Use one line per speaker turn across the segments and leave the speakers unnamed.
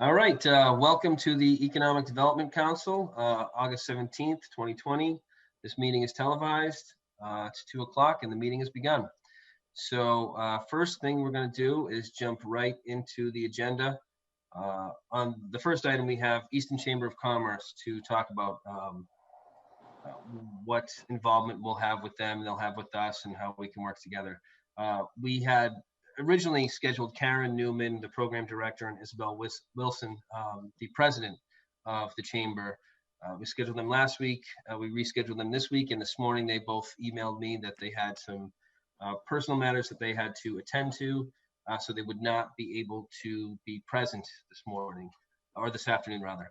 All right, welcome to the Economic Development Council, August 17th, 2020. This meeting is televised. It's 2 o'clock and the meeting has begun. So first thing we're going to do is jump right into the agenda. On the first item, we have Easton Chamber of Commerce to talk about what involvement we'll have with them, they'll have with us, and how we can work together. We had originally scheduled Karin Newman, the program director, and Isobel Wilson, the president of the chamber. We scheduled them last week. We rescheduled them this week, and this morning they both emailed me that they had some personal matters that they had to attend to, so they would not be able to be present this morning, or this afternoon rather.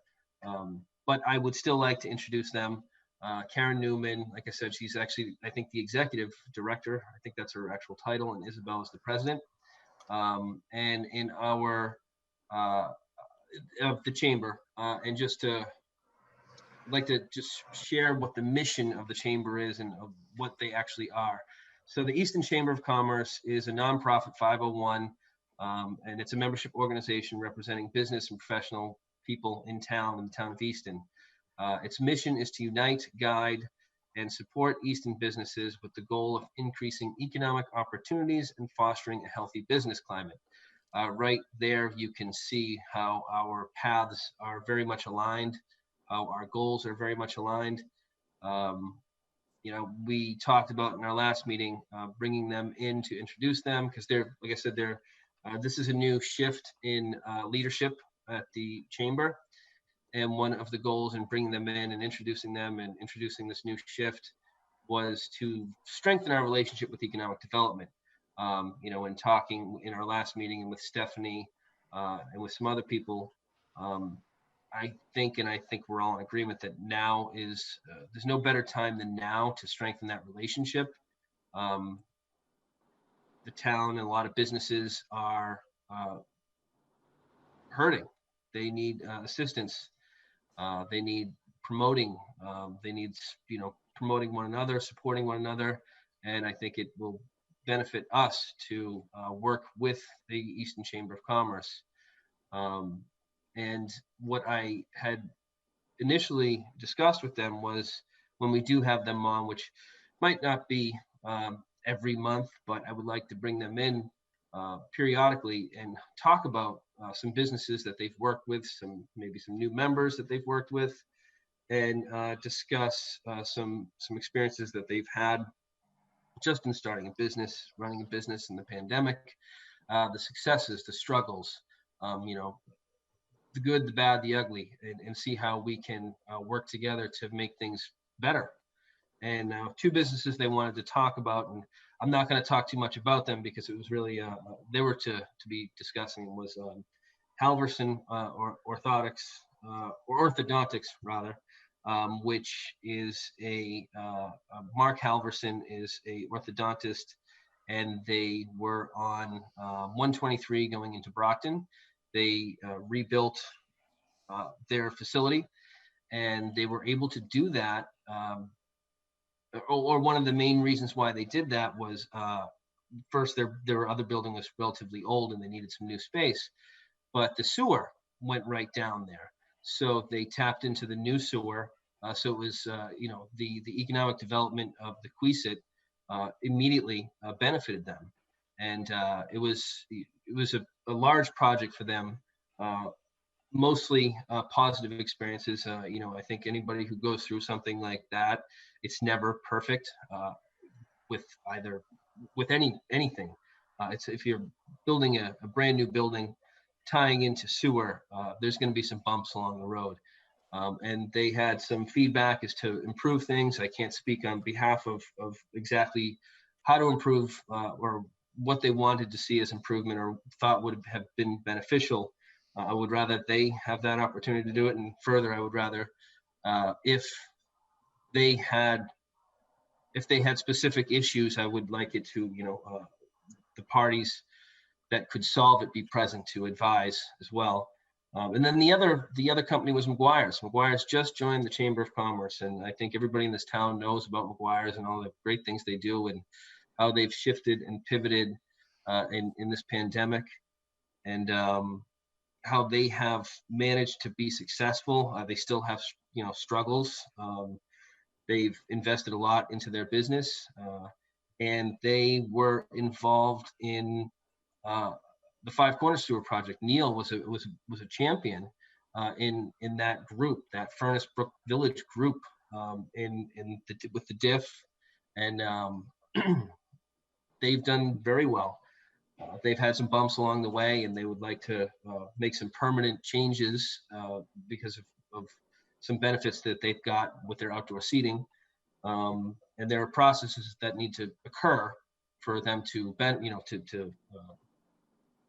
But I would still like to introduce them. Karin Newman, like I said, she's actually, I think, the executive director. I think that's her actual title, and Isobel is the president. And in our of the chamber, and just to like to just share what the mission of the chamber is and of what they actually are. So the Easton Chamber of Commerce is a nonprofit 501, and it's a membership organization representing business and professional people in the town of Easton. Its mission is to unite, guide, and support Easton businesses with the goal of increasing economic opportunities and fostering a healthy business climate. Right there, you can see how our paths are very much aligned, how our goals are very much aligned. We talked about in our last meeting, bringing them in to introduce them, because they're, like I said, this is a new shift in leadership at the chamber. And one of the goals in bringing them in and introducing them and introducing this new shift was to strengthen our relationship with economic development. In talking in our last meeting and with Stephanie and with some other people, I think we're all in agreement that now is, there's no better time than now to strengthen that relationship. The town and a lot of businesses are hurting. They need assistance. They need promoting. They need, promoting one another, supporting one another. And I think it will benefit us to work with the Easton Chamber of Commerce. And what I had initially discussed with them was, when we do have them on, which might not be every month, but I would like to bring them in periodically and talk about some businesses that they've worked with, maybe some new members that they've worked with, and discuss some experiences that they've had just in starting a business, running a business in the pandemic, the successes, the struggles, the good, the bad, the ugly, and see how we can work together to make things better. And two businesses they wanted to talk about, and I'm not going to talk too much about them because it was really, they were to be discussing, was Halverson or Orthodontics rather, which is Mark Halverson is a orthodontist, and they were on 123 going into Brockton. They rebuilt their facility, and they were able to do that. Or one of the main reasons why they did that was, first, their other building was relatively old and they needed some new space, but the sewer went right down there. So they tapped into the new sewer. So it was, the economic development of the Queesit immediately benefited them. And it was a large project for them, mostly positive experiences. I think anybody who goes through something like that, it's never perfect with anything. It's, if you're building a brand new building, tying into sewer, there's going to be some bumps along the road. And they had some feedback as to improve things. I can't speak on behalf of exactly how to improve or what they wanted to see as improvement or thought would have been beneficial. I would rather they have that opportunity to do it. And further, I would rather if they had specific issues, I would like it to, the parties that could solve it be present to advise as well. And then the other company was McGuire's. McGuire's just joined the Chamber of Commerce, and I think everybody in this town knows about McGuire's and all the great things they do and how they've shifted and pivoted in this pandemic, and how they have managed to be successful. They still have, struggles. They've invested a lot into their business, and they were involved in uh, the Five Corners Sewer project. Neil was a champion in that group, that Furnace Brook Village group, with the diff, and they've done very well. They've had some bumps along the way, and they would like to make some permanent changes because of some benefits that they've got with their outdoor seating. And there are processes that need to occur for them to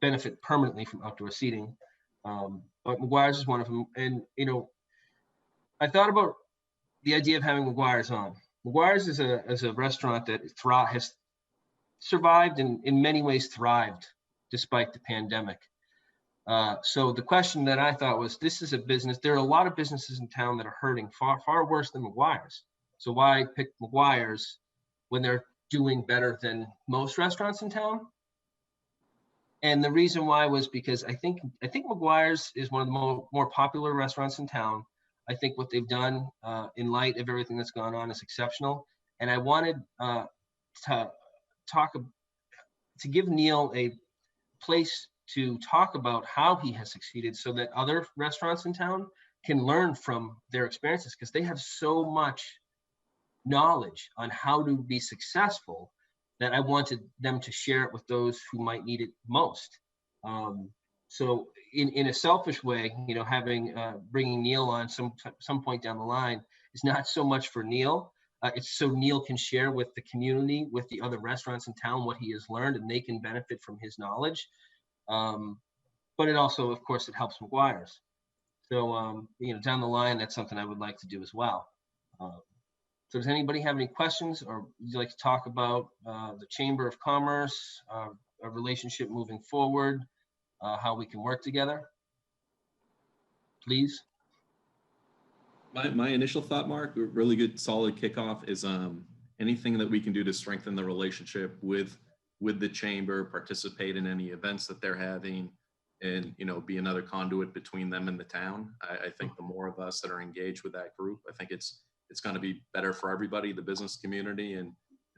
benefit permanently from outdoor seating. But McGuire's is one of them. And I thought about the idea of having McGuire's on. McGuire's is a restaurant that has survived and in many ways thrived despite the pandemic. So the question that I thought was, this is a business. There are a lot of businesses in town that are hurting far worse than McGuire's. So why pick McGuire's when they're doing better than most restaurants in town? And the reason why was because I think McGuire's is one of the more popular restaurants in town. I think what they've done in light of everything that's gone on is exceptional. And I wanted to give Neil a place to talk about how he has succeeded so that other restaurants in town can learn from their experiences, because they have so much knowledge on how to be successful that I wanted them to share it with those who might need it most. So in a selfish way, bringing Neil on some point down the line is not so much for Neil. It's so Neil can share with the community, with the other restaurants in town, what he has learned, and they can benefit from his knowledge. But it also, of course, it helps McGuire's. So, down the line, that's something I would like to do as well. So does anybody have any questions, or would you like to talk about the Chamber of Commerce, a relationship moving forward, how we can work together? Please.
My initial thought, Mark, really good, solid kickoff is anything that we can do to strengthen the relationship with the chamber, participate in any events that they're having, and be another conduit between them and the town. I think the more of us that are engaged with that group, I think it's going to be better for everybody, the business community and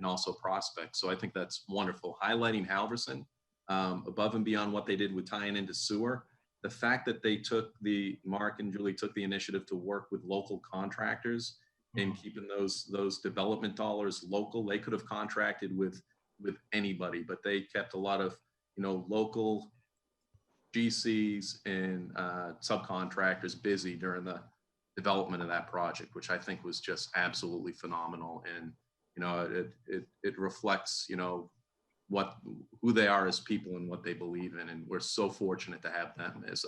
also prospects. So I think that's wonderful. Highlighting Halverson above and beyond what they did with tying into sewer. The fact that Mark and Julie took the initiative to work with local contractors and keeping those development dollars local. They could have contracted with anybody, but they kept a lot of, local GCs and subcontractors busy during the development of that project, which I think was just absolutely phenomenal. And, it reflects, who they are as people and what they believe in. And we're so fortunate to have them as,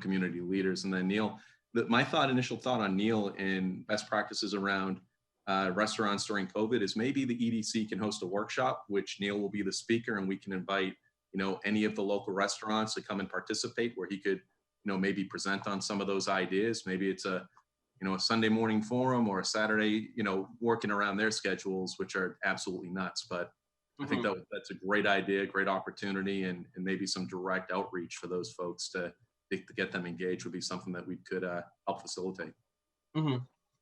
community leaders. And then Neil, my initial thought on Neil and best practices around restaurants during COVID is maybe the EDC can host a workshop, which Neil will be the speaker, and we can invite, any of the local restaurants to come and participate, where he could, maybe present on some of those ideas. Maybe it's a Sunday morning forum or a Saturday, working around their schedules, which are absolutely nuts. But I think that's a great idea, great opportunity, and maybe some direct outreach for those folks to get them engaged would be something that we could help facilitate.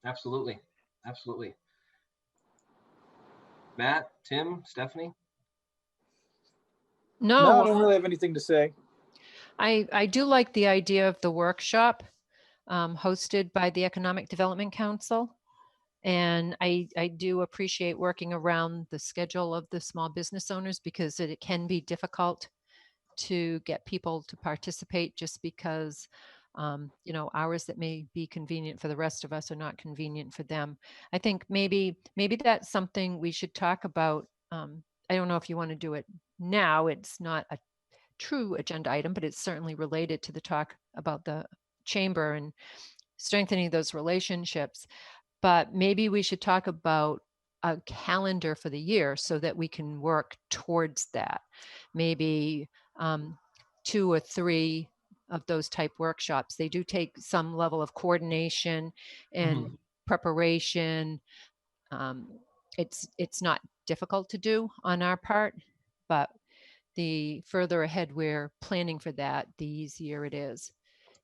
Absolutely. Matt, Tim, Stephanie?
No, I don't really have anything to say.
I do like the idea of the workshop hosted by the Economic Development Council. And I do appreciate working around the schedule of the small business owners, because it can be difficult to get people to participate just because, hours that may be convenient for the rest of us are not convenient for them. I think maybe that's something we should talk about. I don't know if you want to do it now. It's not a true agenda item, but it's certainly related to the talk about the chamber and strengthening those relationships. But maybe we should talk about a calendar for the year so that we can work towards that. Maybe 2 or 3 of those type workshops. They do take some level of coordination and preparation. It's not difficult to do on our part, but the further ahead we're planning for that, the easier it is.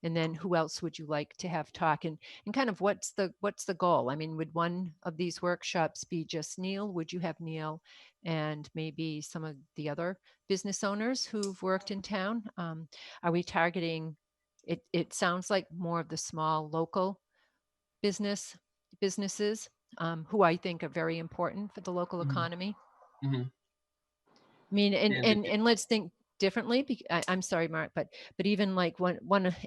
And then who else would you like to have talk, and kind of what's the goal? I mean, would one of these workshops be just Neil? Would you have Neil and maybe some of the other business owners who've worked in town? Are we targeting, it sounds like more of the small local businesses, who I think are very important for the local
Mhm.
economy.
Mhm.
I mean,
And
and let's think differently. I'm sorry, Mark, but even like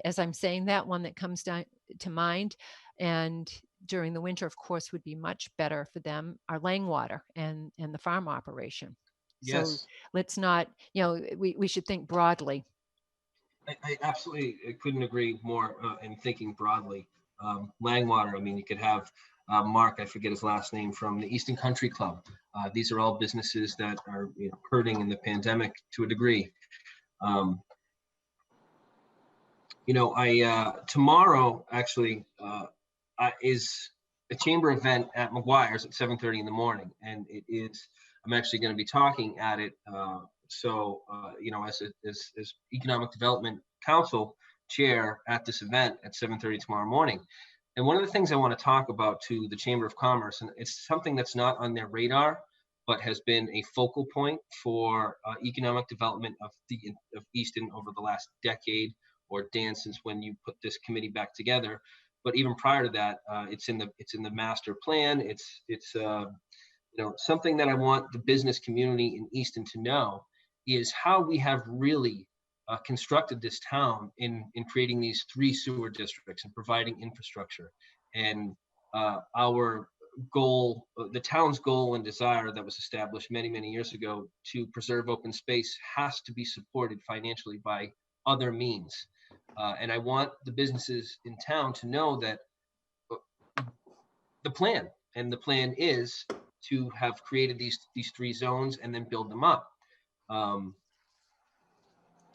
as I'm saying that, one that comes down to mind, and during the winter, of course, would be much better for them, are Langwater and the farm operation. So
yes,
let's not, we should think broadly.
I absolutely couldn't agree more in thinking broadly. Langwater, I mean, you could have Mark, I forget his last name, from the Easton Country Club. These are all businesses that are hurting in the pandemic to a degree. Um, tomorrow actually is a chamber event at McGuire's at 7:30 in the morning, and I'm actually going to be talking at it. As Economic Development Council chair at this event at 7:30 tomorrow morning. And one of the things I want to talk about to the Chamber of Commerce, and it's something that's not on their radar, but has been a focal point for economic development of Easton over the last decade, or Dan, since when you put this committee back together. But even prior to that, it's in the master plan. It's something that I want the business community in Easton to know is how we have really constructed this town in creating these 3 sewer districts and providing infrastructure. And our goal, the town's goal and desire that was established many, many years ago to preserve open space, has to be supported financially by other means. And I want the businesses in town to know that the plan is to have created these 3 zones and then build them up.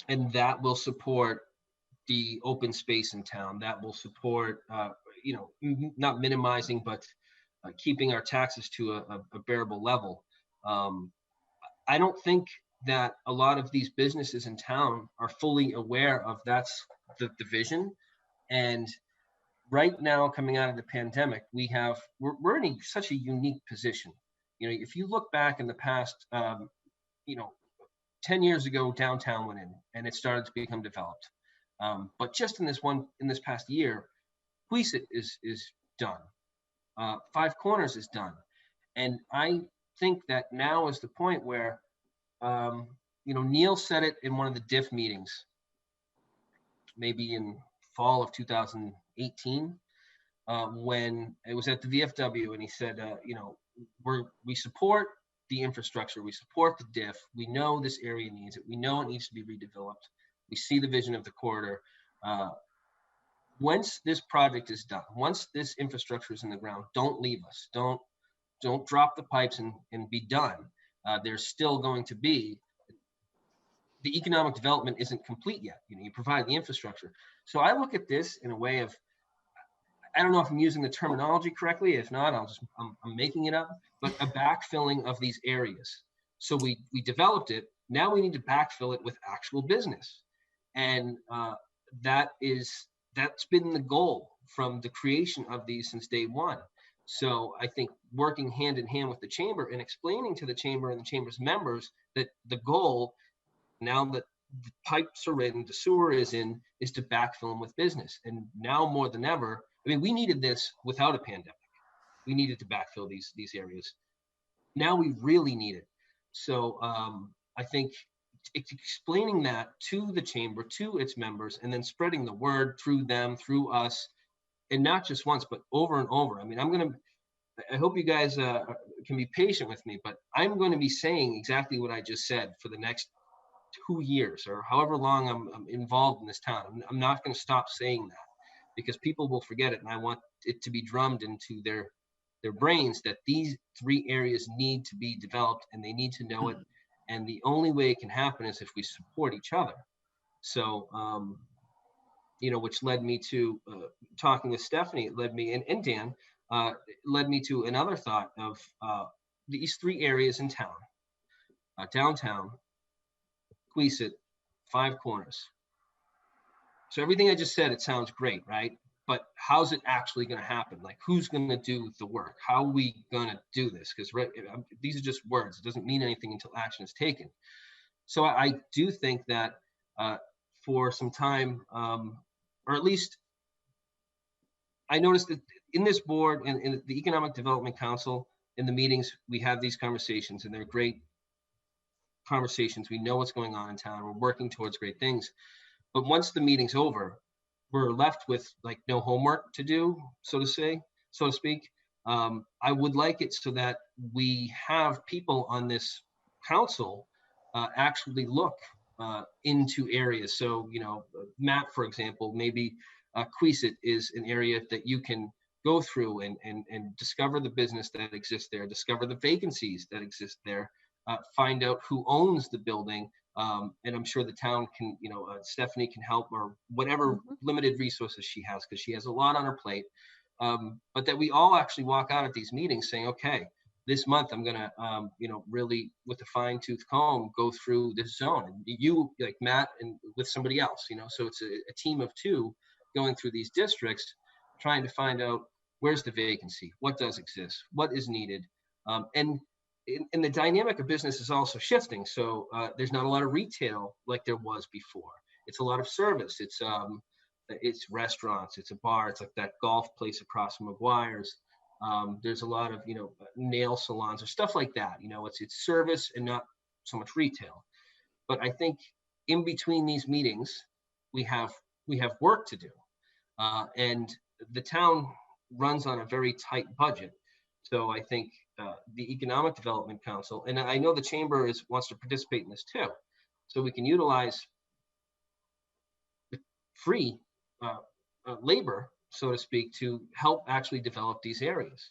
And that will support the open space in town. That will support, not minimizing, but keeping our taxes to a bearable level. I don't think that a lot of these businesses in town are fully aware of that's the vision. And right now, coming out of the pandemic, we're in such a unique position. If you look back in the past, 10 years ago, downtown went in and it started to become developed. But just in this past year, Queesit is done. Five Corners is done. And I think that now is the point where, Neil said it in one of the DIF meetings, maybe in fall of 2018, when it was at the VFW, and he said, we support the infrastructure, we support the DIF, we know this area needs it, we know it needs to be redeveloped, we see the vision of the corridor. Once this project is done, once this infrastructure is in the ground, don't leave us, don't drop the pipes and be done. There's still going to be, the economic development isn't complete yet. You provide the infrastructure. So I look at this in a way of, I don't know if I'm using the terminology correctly. If not, I'm making it up, but a backfilling of these areas. So we developed it. Now we need to backfill it with actual business. And that's been the goal from the creation of these since day one. So I think working hand in hand with the chamber and explaining to the chamber and the chamber's members that the goal, now that the pipes are in, the sewer is in, is to backfill them with business. And now more than ever, I mean, we needed this without a pandemic. We needed to backfill these areas. Now we really need it. So I think it's explaining that to the chamber, to its members, and then spreading the word through them, through us, and not just once, but over and over. I mean, I hope you guys can be patient with me, but I'm going to be saying exactly what I just said for the next 2 years or however long I'm involved in this town. I'm not going to stop saying that, because people will forget it, and I want it to be drummed into their brains that these 3 areas need to be developed and they need to know it. And the only way it can happen is if we support each other. So, which led me to talking with Stephanie. It led me, and Dan, led me to another thought of these 3 areas in town, downtown, Queesit, Five Corners. So everything I just said, it sounds great, right? But how's it actually going to happen? Like, who's going to do the work? How are we going to do this? Because these are just words. It doesn't mean anything until action is taken. So I do think that for some time, or at least I noticed that in this board and in the Economic Development Council, in the meetings, we have these conversations, and they're great conversations. We know what's going on in town. We're working towards great things. But once the meeting's over, we're left with like no homework to do, so to speak. I would like it so that we have people on this council actually look into areas. So, Matt, for example, maybe Queesit is an area that you can go through and discover the business that exists there, discover the vacancies that exist there, find out who owns the building. And I'm sure the town can, Stephanie can help, or whatever limited resources she has, because she has a lot on her plate. But that we all actually walk out at these meetings saying, okay, this month I'm gonna, really with a fine tooth comb go through this zone. And you, like Matt, and with somebody else, so it's a team of two going through these districts, trying to find out where's the vacancy, what does exist, what is needed, and the dynamic of business is also shifting. So there's not a lot of retail like there was before. It's a lot of service. It's restaurants. It's a bar. It's like that golf place across from McGuire's. There's a lot of nail salons or stuff like that. It's service and not so much retail. But I think in between these meetings, we have work to do, and the town runs on a very tight budget. So I think the Economic Development Council, and I know the chamber wants to participate in this too, so we can utilize the free labor, so to speak, to help actually develop these areas.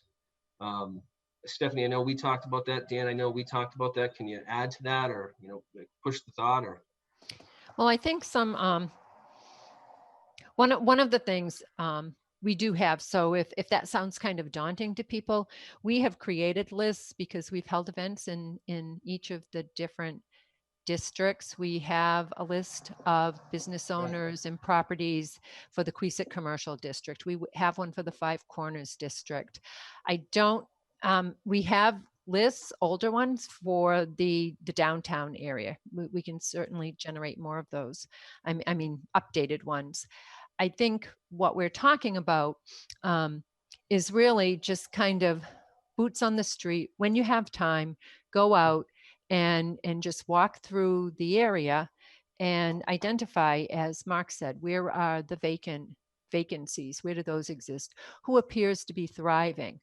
Stephanie, I know we talked about that. Dan, I know we talked about that. Can you add to that, or push the thought? Or
Well, I think one of the things we do have, so if that sounds kind of daunting to people, we have created lists because we've held events in each of the different districts. We have a list of business owners and properties for the Queesit Commercial District. We have one for the Five Corners District. We have lists, older ones, for the downtown area. We can certainly generate more of those. I mean, updated ones. I think what we're talking about is really just kind of boots on the street. When you have time, go out and just walk through the area and identify, as Mark said, where are the vacancies? Where do those exist? Who appears to be thriving?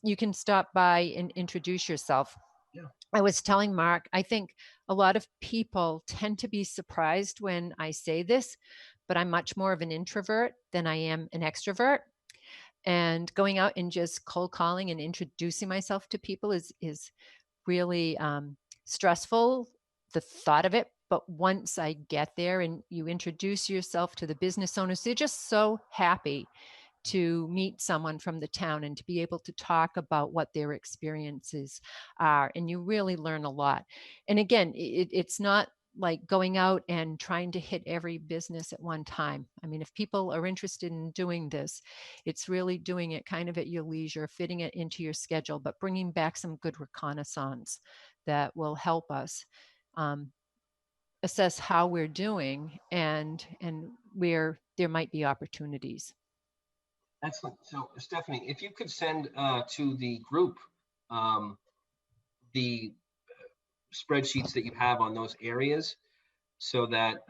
You can stop by and introduce yourself.
Yeah.
I was telling Mark, I think a lot of people tend to be surprised when I say this, but I'm much more of an introvert than I am an extrovert. And going out and just cold calling and introducing myself to people is really stressful, the thought of it. But once I get there and you introduce yourself to the business owners, they're just so happy to meet someone from the town and to be able to talk about what their experiences are. And you really learn a lot. And again, it's not like going out and trying to hit every business at one time. I mean, if people are interested in doing this, it's really doing it kind of at your leisure, fitting it into your schedule, but bringing back some good reconnaissance that will help us assess how we're doing and where there might be opportunities.
excellent. So Stephanie, if you could send to the group the spreadsheets that you have on those areas, so that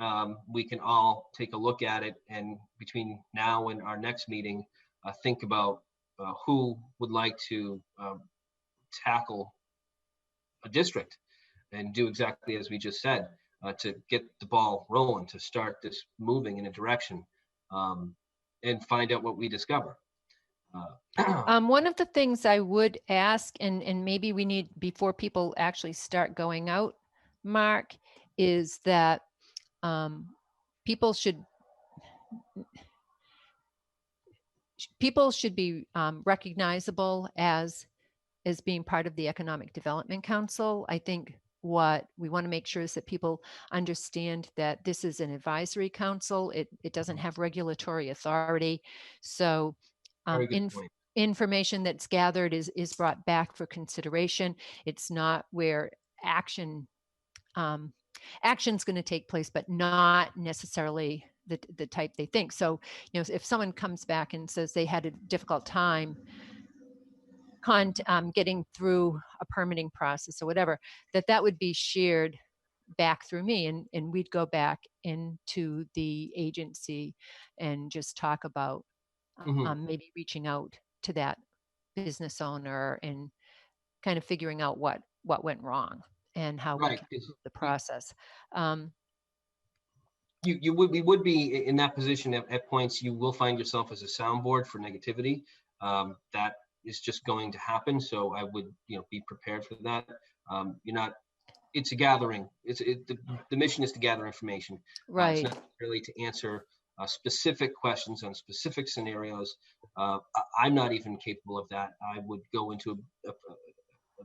we can all take a look at it, and between now and our next meeting, think about who would like to tackle a district and do exactly as we just said, to get the ball rolling, to start this moving in a direction, and find out what we discover.
One of the things I would ask, and maybe we need, before people actually start going out, Mark, is that people should be recognizable as being part of the Economic Development Council. I think what we want to make sure is that people understand that this is an advisory council. It doesn't have regulatory authority. So
Very good point.
information that's gathered is brought back for consideration. It's not where action action's going to take place, but not necessarily the type they think. So, if someone comes back and says they had a difficult time getting through a permitting process or whatever, that would be shared back through me, and we'd go back into the agency and just talk about
Mhm.
maybe reaching out to that business owner and kind of figuring out what went wrong and how we
Right,
can
'cause
improve the process. Um,
we would be in that position at points. You will find yourself as a soundboard for negativity. That is just going to happen. So I would, be prepared for that. You're not. It's a gathering. The mission is to gather information. It's
right.
not really to answer specific questions on specific scenarios. I'm not even capable of that. I would go into a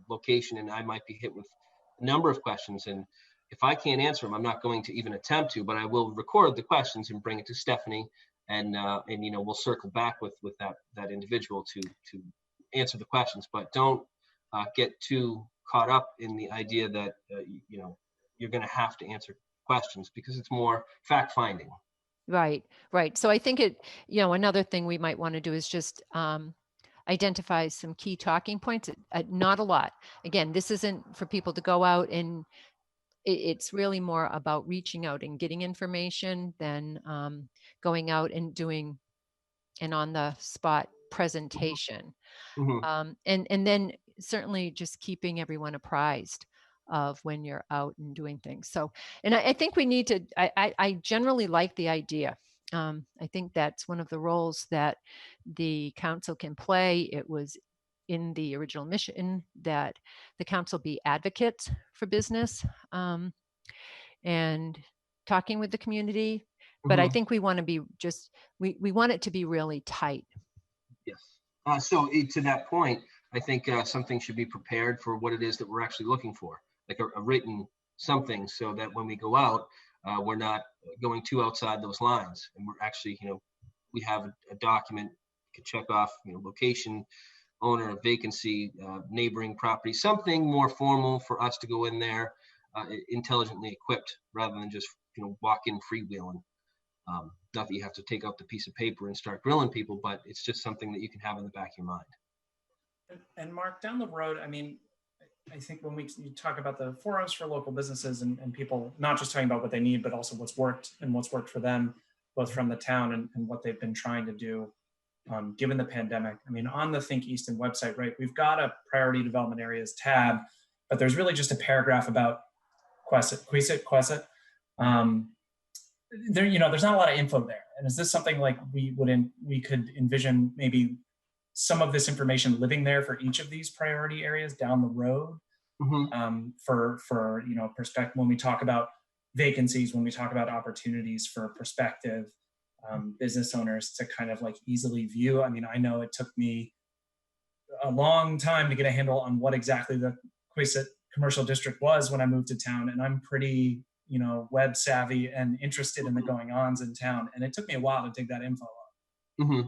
location and I might be hit with a number of questions, and if I can't answer them, I'm not going to even attempt to, but I will record the questions and bring it to Stephanie, and we'll circle back with that individual to answer the questions. But don't get too caught up in the idea that you're going to have to answer questions, because it's more fact finding.
Right, right. So I think another thing we might want to do is just identify some key talking points. Not a lot. Again, this isn't for people to go out and it's really more about reaching out and getting information than going out and doing an on the spot presentation.
Mm-hmm.
And then certainly just keeping everyone apprised of when you're out and doing things. So, and I think we need to, I generally like the idea. I think that's one of the roles that the council can play. It was in the original mission that the council be advocates for business and talking with the community. But I
Mm-hmm.
think we want to be we want it to be really tight.
Yes. So to that point, I think something should be prepared for what it is that we're actually looking for, like a written something, so that when we go out, we're not going too outside those lines, and we're actually, we have a document to check off, location, owner, vacancy, neighboring property, something more formal for us to go in there, intelligently equipped, rather than just walk in freewheeling. Not that you have to take out the piece of paper and start grilling people, but it's just something that you can have in the back of your mind.
And Mark, down the road, I mean, I think when you talk about the forums for local businesses and people not just talking about what they need, but also what's worked for them, both from the town and what they've been trying to do given the pandemic. I mean, on the Think Easton website, right, we've got a priority development areas tab, but there's really just a paragraph about Queesit. There's not a lot of info there. And is this something like we could envision maybe some of this information living there for each of these priority areas down the road?
Mm-hmm.
For perspective, when we talk about vacancies, when we talk about opportunities for prospective business owners to kind of like easily view. I mean, I know it took me a long time to get a handle on what exactly the Queesit commercial district was when I moved to town, and I'm pretty web savvy and interested in the going ons in town, and it took me a while to dig that info up.
Mm-hmm.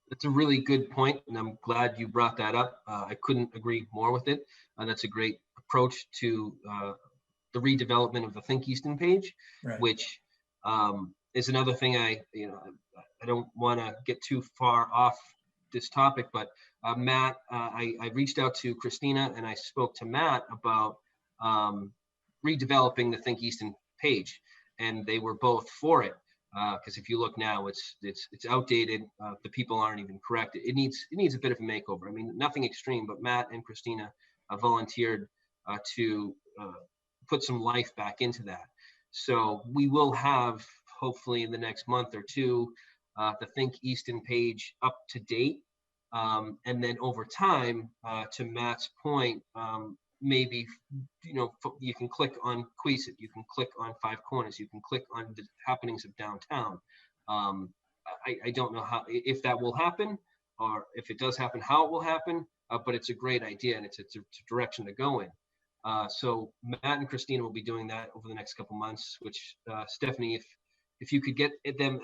That's a really good point, and I'm glad you brought that up. I couldn't agree more with it. That's a great approach to the redevelopment of the Think Easton page,
Right.
which is another thing. I don't want to get too far off this topic, but Matt, I reached out to Christina and I spoke to Matt about redeveloping the Think Easton page, and they were both for it. Because if you look now, it's outdated. The people aren't even correct. It needs a bit of a makeover. I mean, nothing extreme, but Matt and Christina volunteered to put some life back into that. So we will have, hopefully in the next month or two, the Think Easton page up to date. And then over time, to Matt's point, maybe you can click on Queesit, you can click on Five Corners, you can click on the happenings of downtown. I don't know if that will happen, or if it does happen, how it will happen, but it's a great idea, and it's a direction to go in. So Matt and Christina will be doing that over the next couple months, which Stephanie, if you could get them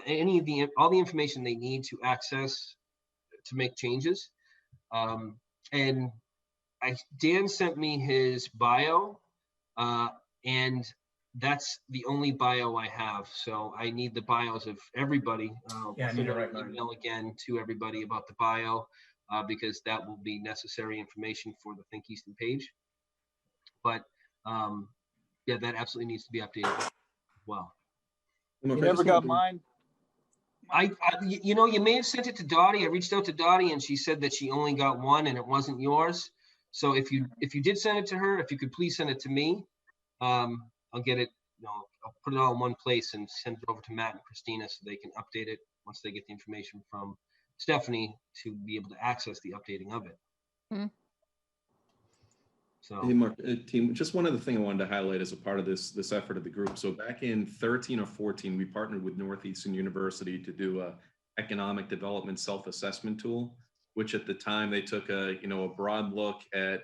all the information they need to access to make changes. And Dan sent me his bio, and that's the only bio I have. So I need the bios of everybody.
Yeah, I need to write mine.
Email again to everybody about the bio, because that will be necessary information for the Think Easton page. But yeah, that absolutely needs to be updated as well.
You never got mine?
You know, you may have sent it to Dottie. I reached out to Dottie and she said that she only got one and it wasn't yours. So if you did send it to her, if you could please send it to me, I'll get it, I'll put it all in one place and send it over to Matt and Christina so they can update it once they get the information from Stephanie to be able to access the updating of it.
Hmm.
So,
hey, Mark, team, just one other thing I wanted to highlight as a part of this effort of the group. So back in 13 or 14, we partnered with Northeastern University to do a economic development self-assessment tool, which at the time they took a broad look at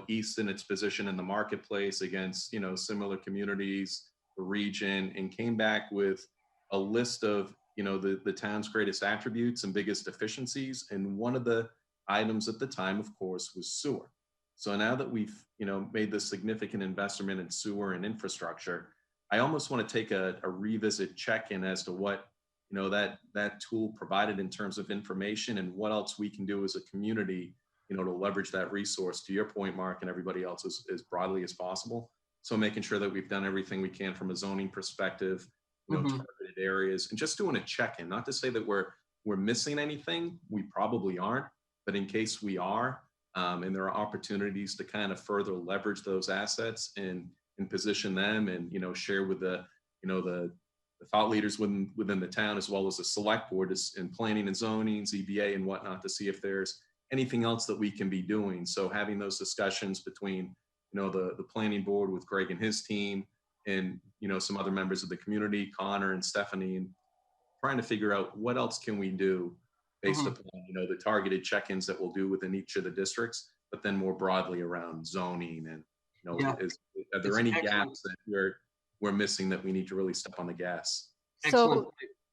Easton, its position in the marketplace against similar communities, the region, and came back with a list of the town's greatest attributes and biggest deficiencies. And one of the items at the time, of course, was sewer. So now that we've made this significant investment in sewer and infrastructure, I almost want to take a revisit check-in as to what that tool provided in terms of information and what else we can do as a community to leverage that resource, to your point, Mark, and everybody else, as broadly as possible. So making sure that we've done everything we can from a zoning perspective, targeted areas, and just doing a check-in. Not to say that we're missing anything, we probably aren't, but in case we are, and there are opportunities to kind of further leverage those assets and position them and share with the thought leaders within the town, as well as the select board in planning and zoning, ZBA and whatnot, to see if there's anything else that we can be doing. So having those discussions between the planning board with Greg and his team and some other members of the community, Connor and Stephanie, and trying to figure out what else can we do based upon the targeted check-ins that we'll do within each of the districts, but then more broadly around zoning and are there any gaps that we're missing that we need to really step on the gas?
Excellent.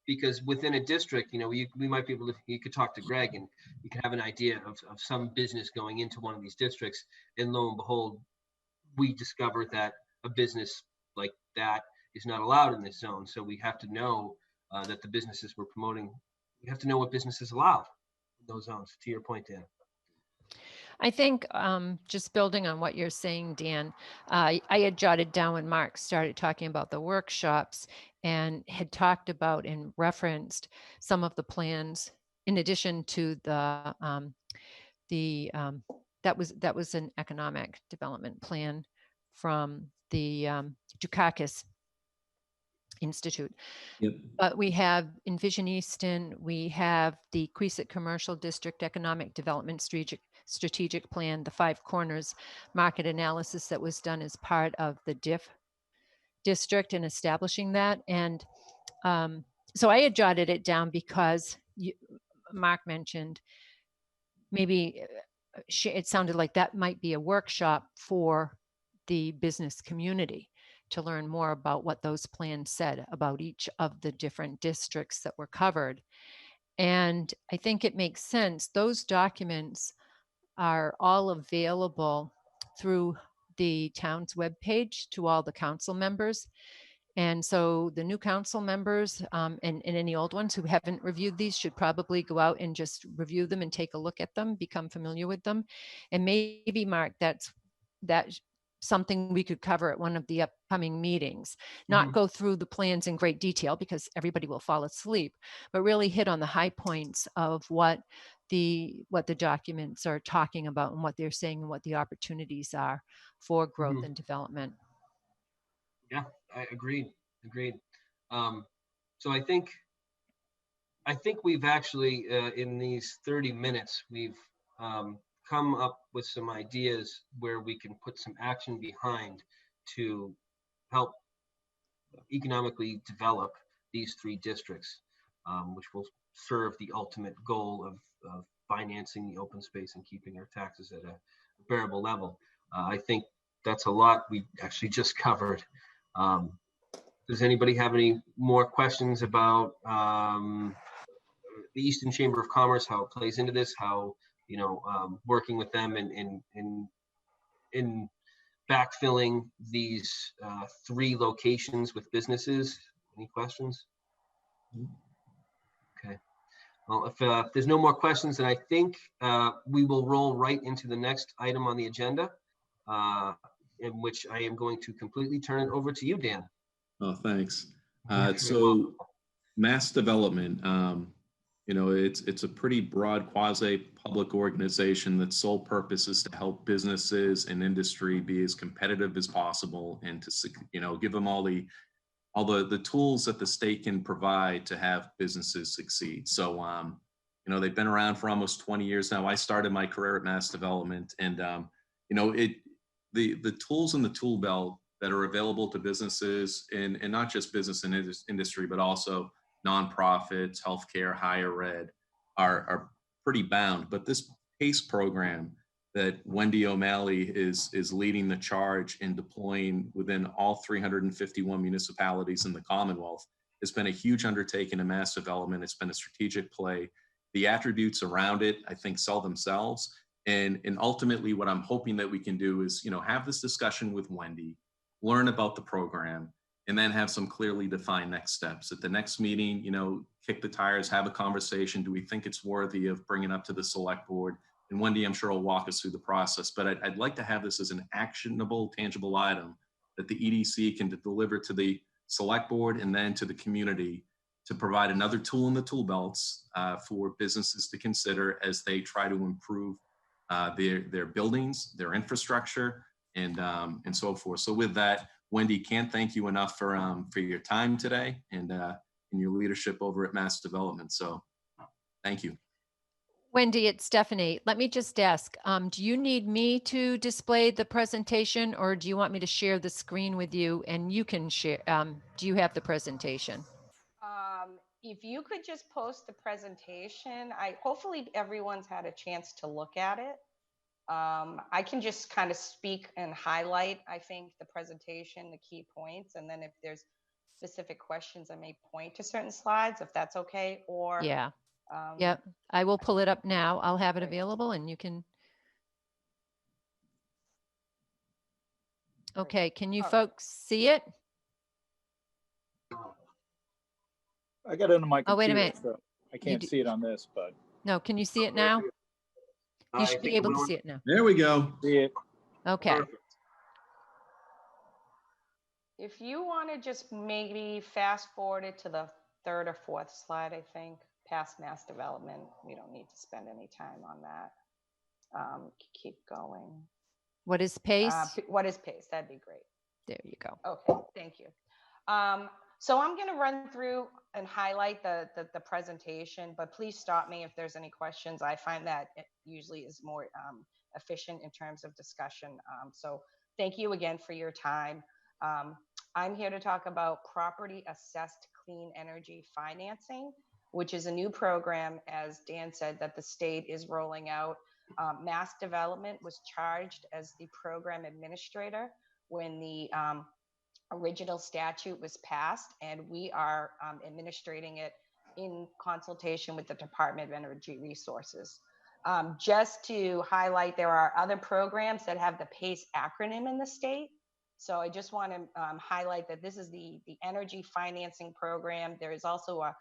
Because within a district, we might be able to, you could talk to Greg and you can have an idea of some business going into one of these districts, and lo and behold, we discovered that a business like that is not allowed in this zone. So we have to know that the businesses we're promoting, we have to know what business is allowed in those zones, to your point, Dan.
I think just building on what you're saying, Dan, I had jotted down when Mark started talking about the workshops and had talked about and referenced some of the plans in addition to that was an economic development plan from the Dukakis Institute.
Yep.
But we have Envision Easton, we have the Queeset Commercial District Economic Development Strategic Plan, the Five Corners market analysis that was done as part of the DIF district and establishing that. And so I had jotted it down because Mark mentioned maybe it sounded like that might be a workshop for the business community to learn more about what those plans said about each of the different districts that were covered. And I think it makes sense. Those documents are all available through the town's webpage to all the council members. And so the new council members and any old ones who haven't reviewed these should probably go out and just review them and take a look at them, become familiar with them. And maybe, Mark, that's something we could cover at one of the upcoming meetings. Not go through the plans in great detail because everybody will fall asleep, but really hit on the high points of what the documents are talking about and what they're saying and what the opportunities are for growth and development.
Yeah, I agreed. So I think we've actually in these 30 minutes we've come up with some ideas where we can put some action behind to help economically develop these three districts, which will serve the ultimate goal of financing the open space and keeping our taxes at a bearable level. I think that's a lot we actually just covered. Does anybody have any more questions about the Easton Chamber of Commerce, how it plays into this, how, working with them in backfilling these 3 locations with businesses? Any questions? Okay. Well, if there's no more questions, then I think we will roll right into the next item on the agenda, in which I am going to completely turn it over to you, Dan.
Oh, thanks.
You're very welcome.
So mass development, it's a pretty broad quasi-public organization that's sole purpose is to help businesses and industry be as competitive as possible and to, give them all the tools that the state can provide to have businesses succeed. So, they've been around for almost 20 years now. I started my career at Mass Development, and the tools in the tool belt that are available to businesses and not just business and industry, but also nonprofits, healthcare, higher ed are pretty bound. But this PACE program that Wendy O'Malley is leading the charge in deploying within all 351 municipalities in the Commonwealth has been a huge undertaking in mass development. It's been a strategic play. The attributes around it, I think, sell themselves. And ultimately, what I'm hoping that we can do is, have this discussion with Wendy, learn about the program, and then have some clearly defined next steps. At the next meeting, kick the tires, have a conversation. Do we think it's worthy of bringing up to the select board? And Wendy, I'm sure, will walk us through the process. But I'd like to have this as an actionable, tangible item that the EDC can deliver to the select board and then to the community to provide another tool in the tool belts for businesses to consider as they try to improve their buildings, their infrastructure, and so forth. So with that, Wendy, can't thank you enough for your time today and your leadership over at Mass Development. So thank you.
Wendy, it's Stephanie. Let me just ask, do you need me to display the presentation, or do you want me to share the screen with you and you can share? Do you have the presentation?
If you could just post the presentation, hopefully everyone's had a chance to look at it. I can just kind of speak and highlight, I think, the presentation, the key points, and then if there's specific questions, I may point to certain slides, if that's okay, or...
Yeah. Yep. I will pull it up now. I'll have it available and you can... Okay. Can you folks see it?
I got it on my computer.
Oh, wait a minute.
So I can't see it on this, but...
No, can you see it now? You should be able to see it now.
There we go.
See it.
Okay.
Perfect.
If you want to just maybe fast forward it to the 3rd or 4th slide, I think, past mass development, we don't need to spend any time on that. Keep going.
What is PACE?
What is PACE? That'd be great.
There you go.
Okay, thank you. So I'm going to run through and highlight the presentation, but please stop me if there's any questions. I find that it usually is more efficient in terms of discussion. So thank you again for your time. I'm here to talk about property assessed clean energy financing, which is a new program, as Dan said, that the state is rolling out. Mass Development was charged as the program administrator when the original statute was passed, and we are administrating it in consultation with the Department of Energy Resources. Just to highlight, there are other programs that have the PACE acronym in the state. So I just want to highlight that this is the energy financing program. There is also a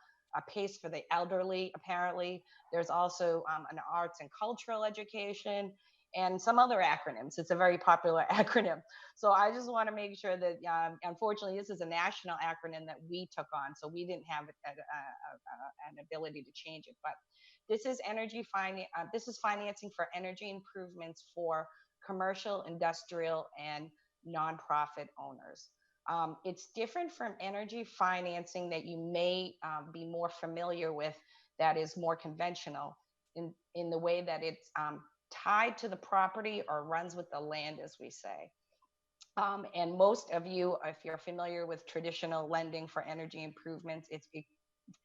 PACE for the elderly, apparently. There's also an arts and cultural education and some other acronyms. It's a very popular acronym. So I just want to make sure that, unfortunately, this is a national acronym that we took on. So we didn't have an ability to change it. But this is this is financing for energy improvements for commercial, industrial, and nonprofit owners. It's different from energy financing that you may be more familiar with, that is more conventional in the way that it's tied to the property or runs with the land, as we say. And most of you, if you're familiar with traditional lending for energy improvements, it's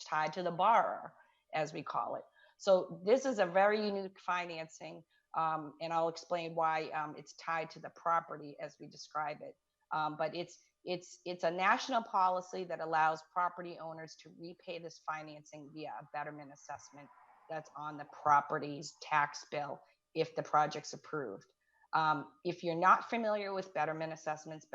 tied to the borrower, as we call it. So this is a very unique financing And I'll explain why it's tied to the property as we describe it. But it's a national policy that allows property owners to repay this financing via a betterment assessment that's on the property's tax bill if the project's approved. If you're not familiar with betterment assessments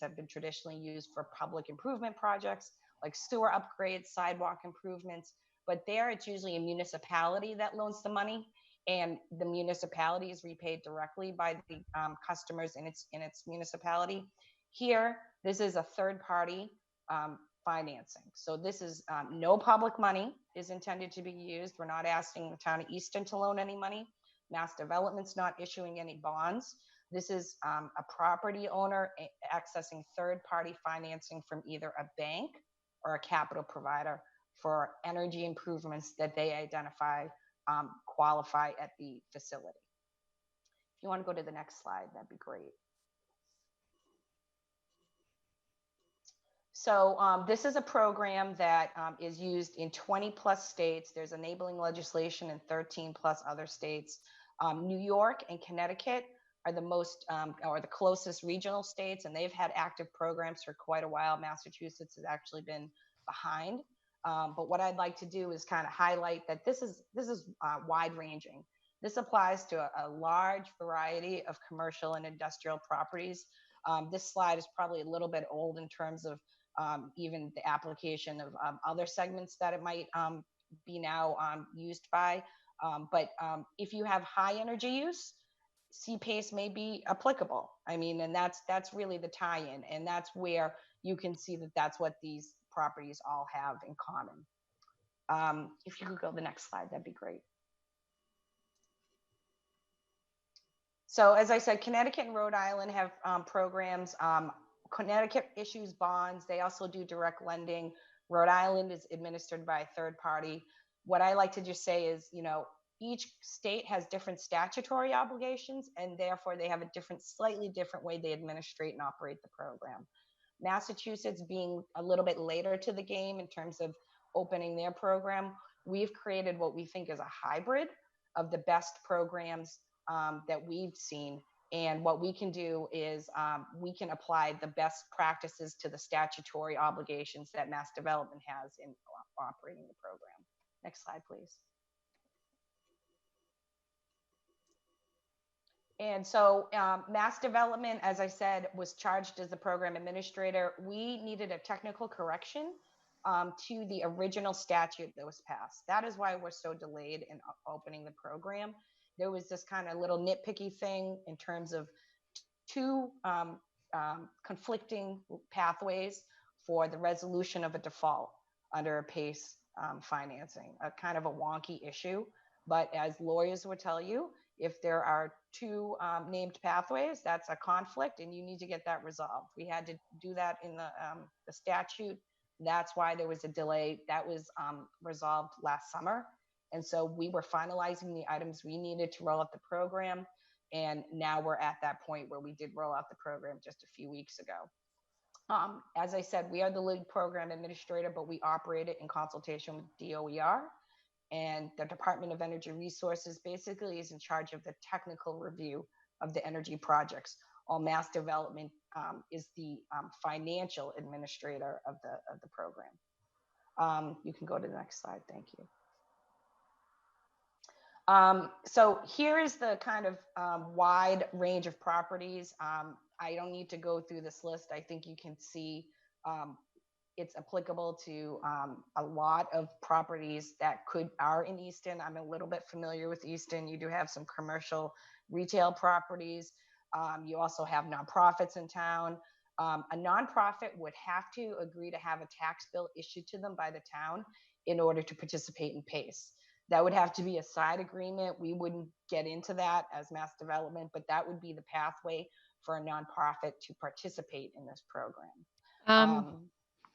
have been traditionally used for public improvement projects like sewer upgrades, sidewalk improvements, but there it's usually a municipality that loans the money, and the municipality is repaid directly by the customers in its municipality. Here, this is a third party financing. So this is no public money is intended to be used. We're not asking the town of Easton to loan any money. Mass Development's not issuing any bonds. This is a property owner accessing third-party financing from either a bank or a capital provider for energy improvements that they identify qualify at the facility. If you want to go to the next slide, that'd be great. So this is a program that is used in 20 plus states. There's enabling legislation in 13 plus other states. New York and Connecticut are the most or the closest regional states, and they've had active programs for quite a while. Massachusetts has actually been behind. But what I'd like to do is kind of highlight that this is wide ranging. This applies to a large variety of commercial and industrial properties. This slide is probably a little bit old in terms of even the application of other segments that it might be now used by. But if you have high energy use, CPACE may be applicable. I mean, and that's really the tie-in, and that's where you can see that that's what these properties all have in common. If you could go to the next slide, that'd be great. So as I said, Connecticut and Rhode Island have programs. Connecticut issues bonds. They also do direct lending. Rhode Island is administered by a third party. What I like to just say is, you know, each state has different statutory obligations, and therefore they have a slightly different way they administrate and operate the program. Massachusetts being a little bit later to the game in terms of opening their program, we've created what we think is a hybrid of the best programs that we've seen. And what we can do is we can apply the best practices to the statutory obligations that Mass Development has in operating the program. Next slide, please. And so Mass Development, as I said, was charged as the program administrator. We needed a technical correction to the original statute that was passed. That is why we're so delayed in opening the program. There was this kind of little nitpicky thing in terms of two conflicting pathways for the resolution of a default under a PACE financing, a kind of a wonky issue. But as lawyers will tell you, if there are two named pathways, that's a conflict and you need to get that resolved. We had to do that in the statute. That's why there was a delay. That was resolved last summer. And so we were finalizing the items we needed to roll out the program. And now we're at that point where we did roll out the program just a few weeks ago. As I said, we are the lead program administrator, but we operate it in consultation with DOER. And the Department of Energy Resources basically is in charge of the technical review of the energy projects. All Mass Development is the financial administrator of the program. You can go to the next slide. Thank you. So here is the kind of wide range of properties. I don't need to go through this list. I think you can see it's applicable to a lot of properties that are in Easton. I'm a little bit familiar with Easton. You do have some commercial retail properties. You also have nonprofits in town. A nonprofit would have to agree to have a tax bill issued to them by the town in order to participate in PACE. That would have to be a side agreement. We wouldn't get into that as Mass Development, but that would be the pathway for a nonprofit to participate in this program.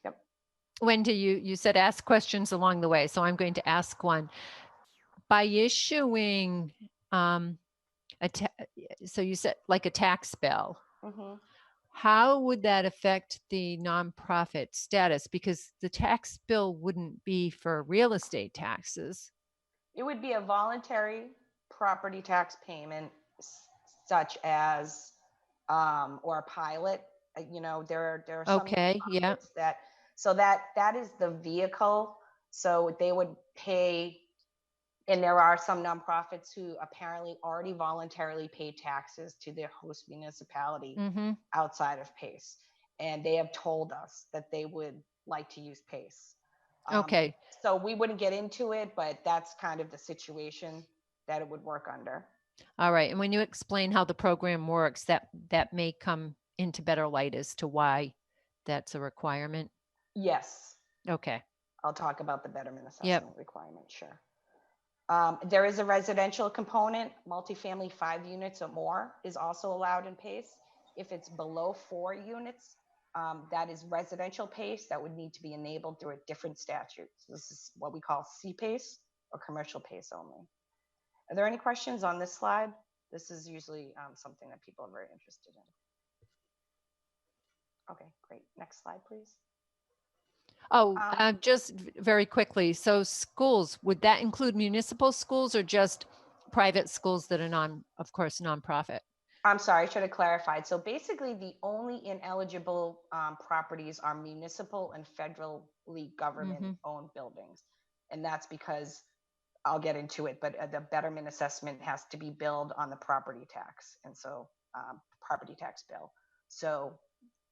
Yep.
Wendy, you said ask questions along the way, so I'm going to ask one. By issuing, so you said like a tax bill, how would that affect the nonprofit status? Because the tax bill wouldn't be for real estate taxes.
It would be a voluntary property tax payment, such as, or a pilot, there are some
Okay, yeah.
nonprofits that, so that is the vehicle. So they would pay, and there are some nonprofits who apparently already voluntarily pay taxes to their host municipality
Mm-hmm.
outside of PACE. And they have told us that they would like to use PACE.
Okay.
So we wouldn't get into it, but that's kind of the situation that it would work under.
All right. And when you explain how the program works, that may come into better light as to why that's a requirement.
Yes,
Okay.
I'll talk about the betterment
Yep.
assessment requirement, sure. There is a residential component. Multifamily 5 units or more is also allowed in PACE. If it's below 4 units, that is residential PACE that would need to be enabled through a different statute. So this is what we call CPACE, or commercial PACE only. Are there any questions on this slide? This is usually something that people are very interested in. Okay, great. Next slide, please.
Oh, just very quickly. So schools, would that include municipal schools or just private schools that are of course, nonprofit?
I'm sorry, I should have clarified. So basically the only ineligible properties are municipal and federally government owned buildings. And that's because, I'll get into it, but the betterment assessment has to be billed on the property tax. And so property tax bill. So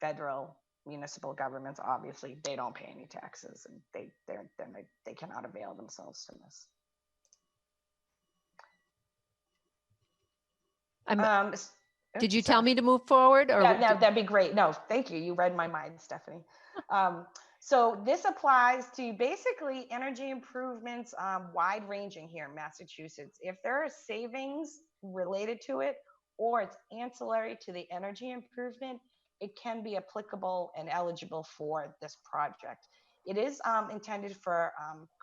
federal, municipal governments, obviously they don't pay any taxes, and they cannot avail themselves to this.
Did you tell me to move forward? Or
yeah, no, that'd be great. No, thank you. You read my mind, Stephanie. So this applies to basically energy improvements, wide ranging here in Massachusetts. If there are savings related to it, or it's ancillary to the energy improvement, it can be applicable and eligible for this project. It is intended for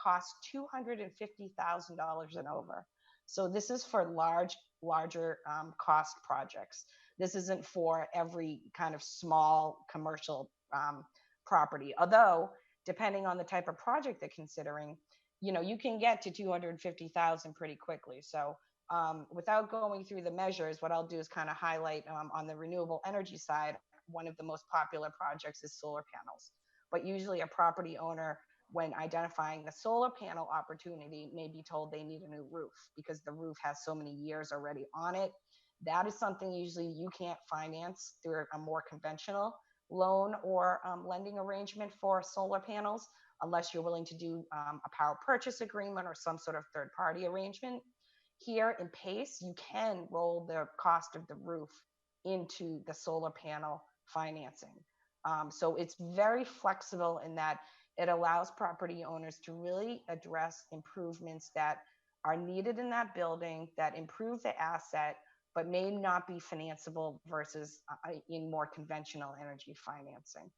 cost $250,000 and over. So this is for larger cost projects. This isn't for every kind of small commercial property. Although, depending on the type of project they're considering, you can get to 250,000 pretty quickly. So without going through the measures, what I'll do is kind of highlight on the renewable energy side, one of the most popular projects is solar panels. But usually a property owner, when identifying the solar panel opportunity, may be told they need a new roof because the roof has so many years already on it. That is something usually you can't finance through a more conventional loan or lending arrangement for solar panels, unless you're willing to do a power purchase agreement or some sort of third-party arrangement. Here in PACE, you can roll the cost of the roof into the solar panel financing. So it's very flexible in that it allows property owners to really address improvements that are needed in that building that improve the asset, but may not be financeable versus in more conventional energy financing.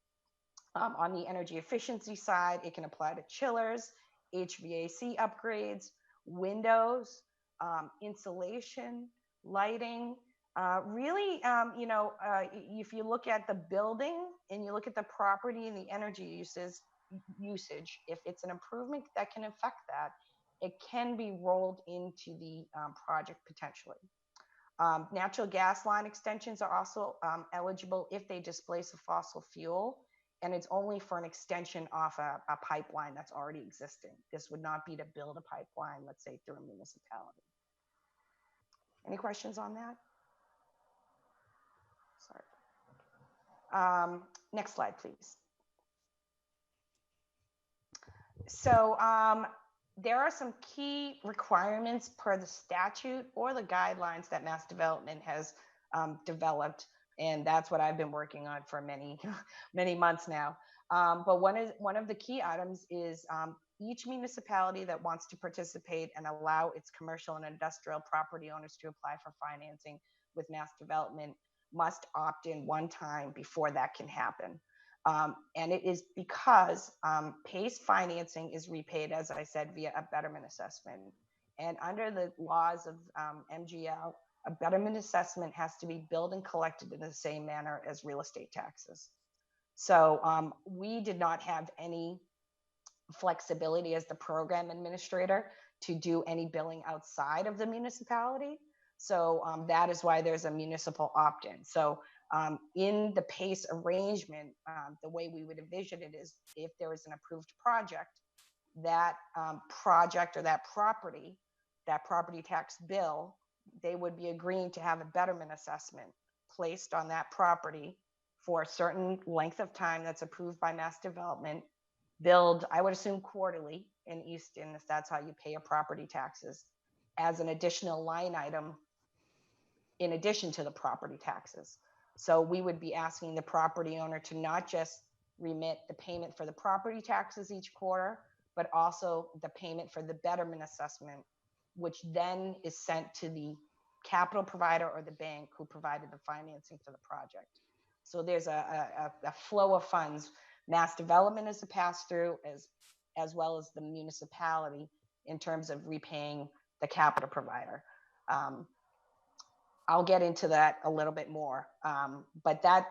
On the energy efficiency side, it can apply to chillers, HVAC upgrades, windows, insulation, lighting. Really, if you look at the building and you look at the property and the energy usage, if it's an improvement that can affect that, it can be rolled into the project potentially. Natural gas line extensions are also eligible if they displace a fossil fuel, and it's only for an extension off a pipeline that's already existing. This would not be to build a pipeline, let's say, through a municipality. Any questions on that? Sorry. Next slide, please. So there are some key requirements per the statute or the guidelines that Mass Development has developed, and that's what I've been working on for many, many months now. But one of the key items is each municipality that wants to participate and allow its commercial and industrial property owners to apply for financing with Mass Development must opt in one time before that can happen. And it is because PACE financing is repaid, as I said, via a betterment assessment. And under the laws of MGL, a betterment assessment has to be billed and collected in the same manner as real estate taxes. So we did not have any flexibility as the program administrator to do any billing outside of the municipality. So that is why there's a municipal opt-in. So in the PACE arrangement, the way we would envision it is if there is an approved project, that project or that property tax bill, they would be agreeing to have a betterment assessment placed on that property for a certain length of time that's approved by mass development, billed, I would assume quarterly in Easton, if that's how you pay your property taxes, as an additional line item in addition to the property taxes. So we would be asking the property owner to not just remit the payment for the property taxes each quarter, but also the payment for the betterment assessment, which then is sent to the capital provider or the bank who provided the financing for the project. So there's a flow of funds. Mass development is a pass through as well as the municipality in terms of repaying the capital provider. I'll get into that a little bit more, but that's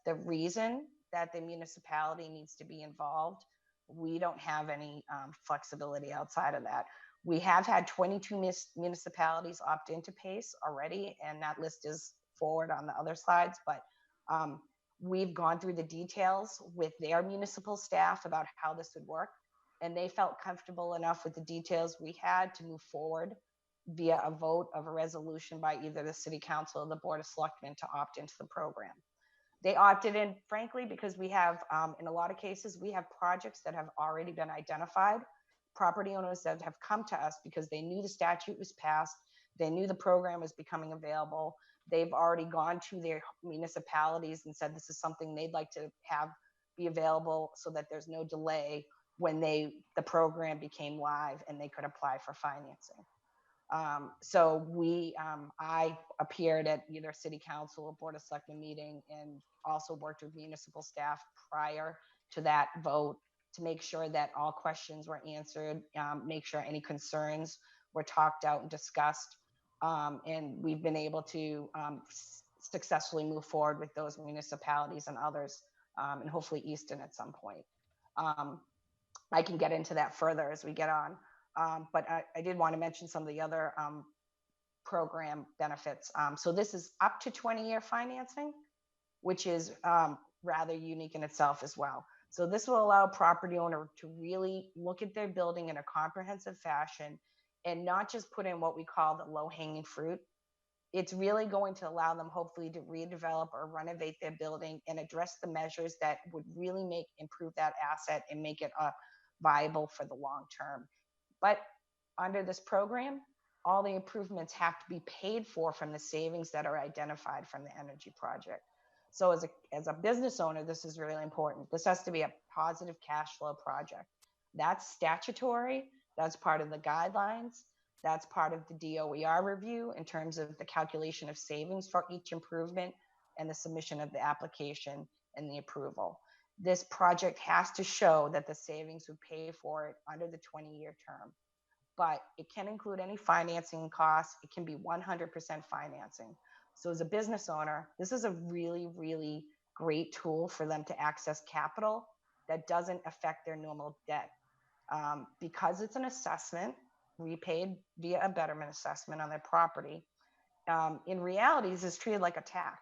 the reason that the municipality needs to be involved. We don't have any flexibility outside of that. We have had 22 municipalities opt into PACE already, and that list is forward on the other slides, but we've gone through the details with their municipal staff about how this would work, and they felt comfortable enough with the details we had to move forward via a vote of a resolution by either the city council or the board of selectmen to opt into the program. They opted in, frankly, because we have, in a lot of cases, we have projects that have already been identified, property owners that have come to us because they knew the statute was passed, they knew the program was becoming available, they've already gone to their municipalities and said this is something they'd like to have be available so that there's no delay when the program became live and they could apply for financing. So I appeared at either city council or board of selectmen meeting and also worked with municipal staff prior to that vote to make sure that all questions were answered, make sure any concerns were talked out and discussed. And we've been able to successfully move forward with those municipalities and others, and hopefully Easton at some point. I can get into that further as we get on. But I did want to mention some of the other program benefits. So this is up to 20-year financing, which is rather unique in itself as well. So this will allow a property owner to really look at their building in a comprehensive fashion and not just put in what we call the low-hanging fruit. It's really going to allow them hopefully to redevelop or renovate their building and address the measures that would really improve that asset and make it viable for the long term. But under this program, all the improvements have to be paid for from the savings that are identified from the energy project. So as a business owner, this is really important. This has to be a positive cash flow project. That's statutory. That's part of the guidelines. That's part of the DOER review in terms of the calculation of savings for each improvement and the submission of the application and the approval. This project has to show that the savings would pay for it under the 20-year term, but it can include any financing costs. It can be 100% financing. So as a business owner, this is a really, really great tool for them to access capital that doesn't affect their normal debt. Because it's an assessment repaid via a betterment assessment on their property, in reality, this is treated like a tax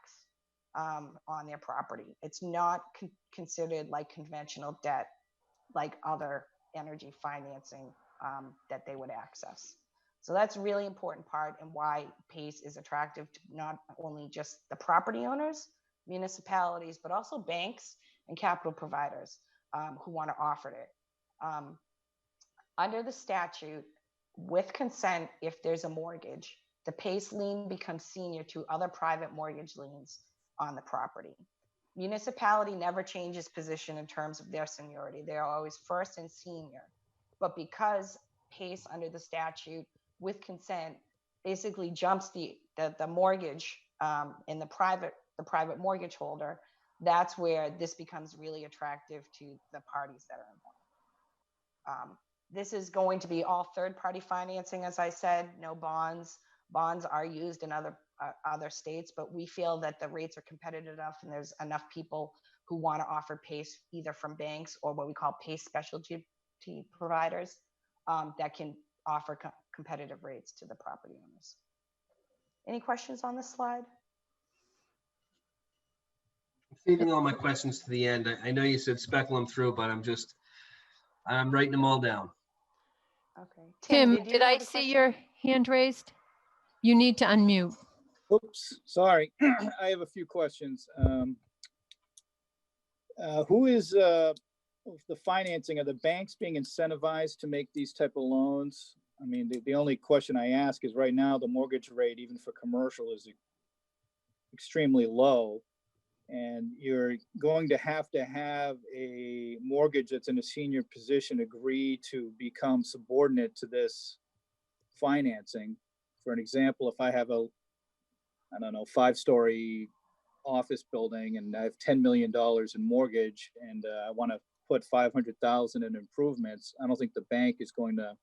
on their property. It's not considered like conventional debt, like other energy financing that they would access. So that's a really important part and why PACE is attractive to not only just the property owners, municipalities, but also banks and capital providers who want to offer it. Under the statute, with consent, if there's a mortgage, the PACE lien becomes senior to other private mortgage liens on the property. Municipality never changes position in terms of their seniority. They're always first and senior. But because PACE under the statute with consent basically jumps the mortgage in the private mortgage holder, that's where this becomes really attractive to the parties that are involved. This is going to be all third-party financing, as I said, no bonds. Bonds are used in other states, but we feel that the rates are competitive enough and there's enough people who want to offer PACE either from banks or what we call PACE specialty providers that can offer competitive rates to the property owners. Any questions on this slide?
I'm saving all my questions to the end. I know you said speckle them through, but I'm writing them all down.
Okay.
Tim,
you
did I
have a
see
question?
your hand raised? You need to unmute.
Oops, sorry. I have a few questions. Who is the financing? Are the banks being incentivized to make these type of loans? I mean, the only question I ask is right now the mortgage rate, even for commercial, is extremely low. And you're going to have a mortgage that's in a senior position agree to become subordinate to this financing. For an example, if I have a, I don't know, 5-story office building and I have $10 million in mortgage and I want to put 500,000 in improvements, I don't think the bank is going to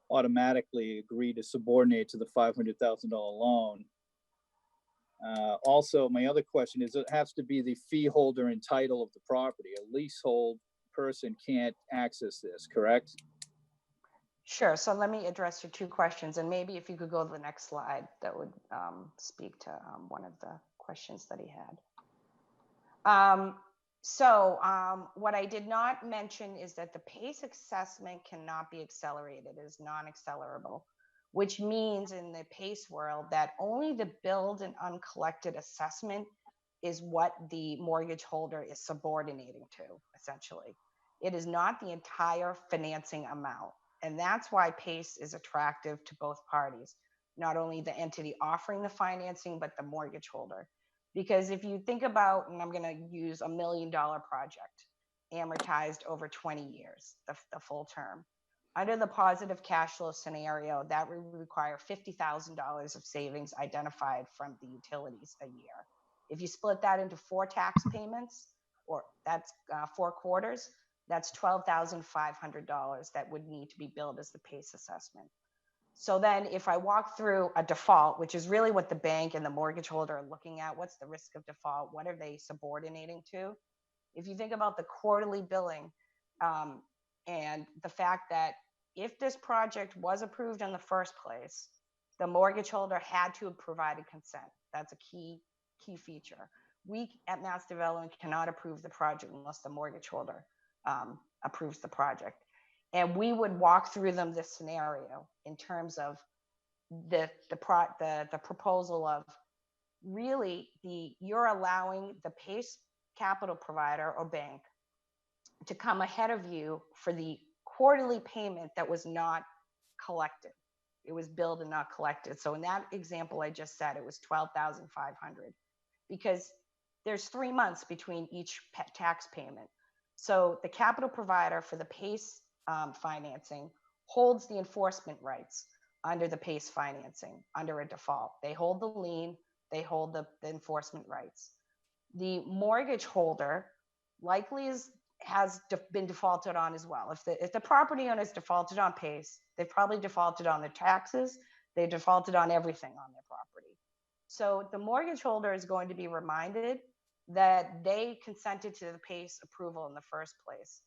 automatically agree to subordinate to the $500,000 loan. Also, my other question is, it has to be the fee holder and title of the property. A leasehold person can't access this, correct?
Sure. So let me address your two questions, and maybe if you could go to the next slide, that would speak to one of the questions that he had. What I did not mention is that the PACE assessment cannot be accelerated. It is non-accelerable, which means in the PACE world that only the billed and uncollected assessment is what the mortgage holder is subordinating to, essentially. It is not the entire financing amount. And that's why PACE is attractive to both parties, not only the entity offering the financing, but the mortgage holder. Because if you think about, and I'm going to use $1 million project, amortized over 20 years, the full term. Under the positive cash flow scenario, that would require $50,000 of savings identified from the utilities a year. If you split that into 4 tax payments, or that's 4 quarters, that's $12,500 that would need to be billed as the PACE assessment. So then if I walk through a default, which is really what the bank and the mortgage holder are looking at, what's the risk of default? What are they subordinating to? If you think about the quarterly billing and the fact that if this project was approved in the first place, the mortgage holder had to have provided consent. That's a key feature. We at Mass Development cannot approve the project unless the mortgage holder approves the project. And we would walk through them this scenario in terms of the proposal of really you're allowing the PACE capital provider or bank to come ahead of you for the quarterly payment that was not collected. It was billed and not collected. So in that example I just said, it was $12,500 because there's 3 months between each tax payment. So the capital provider for the PACE financing holds the enforcement rights under the PACE financing, under a default. They hold the lien, they hold the enforcement rights. The mortgage holder likely has been defaulted on as well. If the property owner is defaulted on PACE, they've probably defaulted on their taxes, they defaulted on everything on their property. So the mortgage holder is going to be reminded that they consented to the PACE approval in the first place.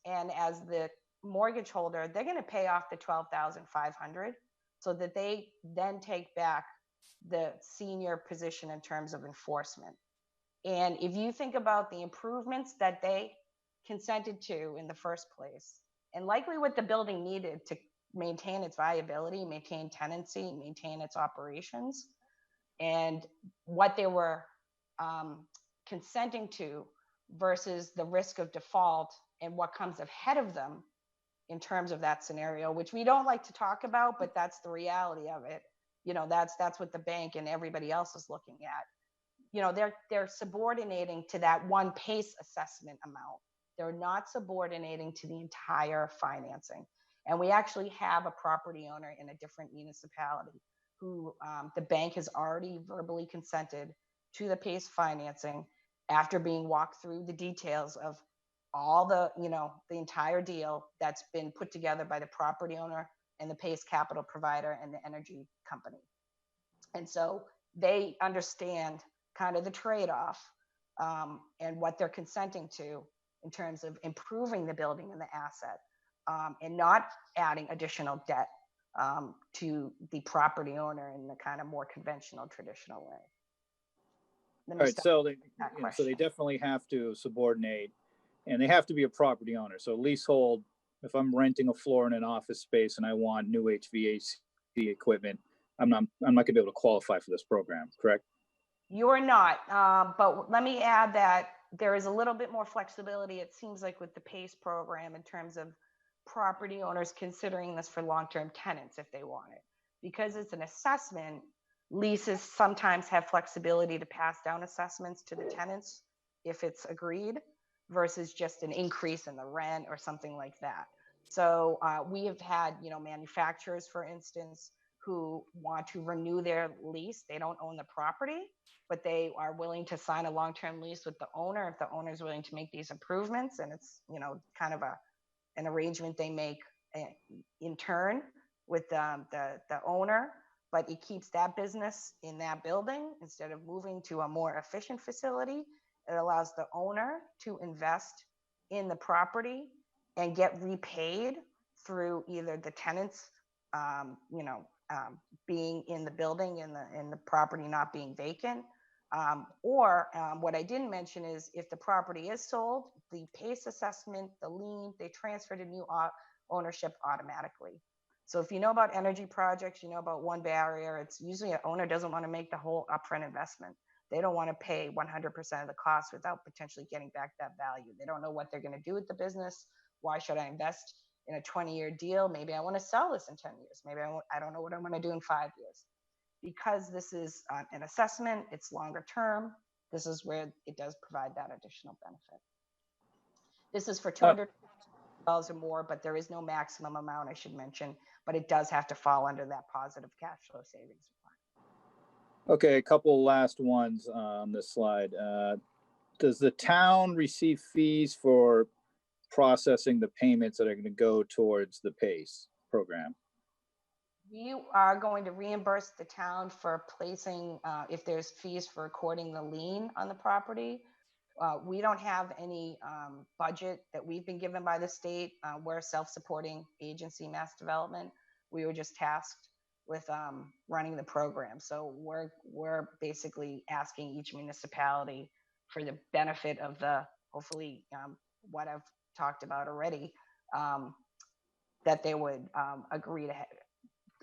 And as the mortgage holder, they're going to pay off the $12,500 so that they then take back the senior position in terms of enforcement. And if you think about the improvements that they consented to in the first place, and likely what the building needed to maintain its viability, maintain tenancy, maintain its operations, and what they were consenting to versus the risk of default and what comes ahead of them in terms of that scenario, which we don't like to talk about, but that's the reality of it. You know, that's what the bank and everybody else is looking at. You know, they're subordinating to that one PACE assessment amount. They're not subordinating to the entire financing. And we actually have a property owner in a different municipality who the bank has already verbally consented to the PACE financing after being walked through the details of all the, the entire deal that's been put together by the property owner and the PACE capital provider and the energy company. And so they understand kind of the trade-off and what they're consenting to in terms of improving the building and the asset. and not adding additional debt to the property owner in the kind of more conventional, traditional way.
All right, so they definitely have to subordinate, and they have to be a property owner. So leasehold, if I'm renting a floor in an office space and I want new HVAC equipment, I'm not gonna be able to qualify for this program, correct?
You're not, but let me add that there is a little bit more flexibility, it seems like, with the PACE program in terms of property owners considering this for long-term tenants if they want it. Because it's an assessment, leases sometimes have flexibility to pass down assessments to the tenants if it's agreed, versus just an increase in the rent or something like that. So we have had, manufacturers, for instance, who want to renew their lease. They don't own the property, but they are willing to sign a long-term lease with the owner if the owner is willing to make these improvements. And it's, kind of an arrangement they make in turn with the owner, but it keeps that business in that building instead of moving to a more efficient facility. It allows the owner to invest in the property and get repaid through either the tenants, being in the building and the property not being vacant. Or what I didn't mention is if the property is sold, the PACE assessment, the lien, they transfer to new ownership automatically. So if you know about energy projects, you know about one barrier, it's usually an owner doesn't want to make the whole upfront investment. They don't want to pay 100% of the cost without potentially getting back that value. They don't know what they're going to do with the business. Why should I invest in a 20-year deal? Maybe I want to sell this in 10 years. Maybe I don't know what I'm going to do in 5 years. Because this is an assessment, it's longer term, this is where it does provide that additional benefit. This is for $200 or more, but there is no maximum amount, I should mention, but it does have to fall under that positive cash flow savings requirement.
Okay, a couple last ones on this slide. Does the town receive fees for processing the payments that are going to go towards the PACE program?
We are going to reimburse the town for placing, if there's fees for recording the lien on the property. We don't have any budget that we've been given by the state. We're a self-supporting agency, Mass Development. We were just tasked with running the program. So we're basically asking each municipality for the benefit of the, hopefully, what I've talked about already, that they would agree to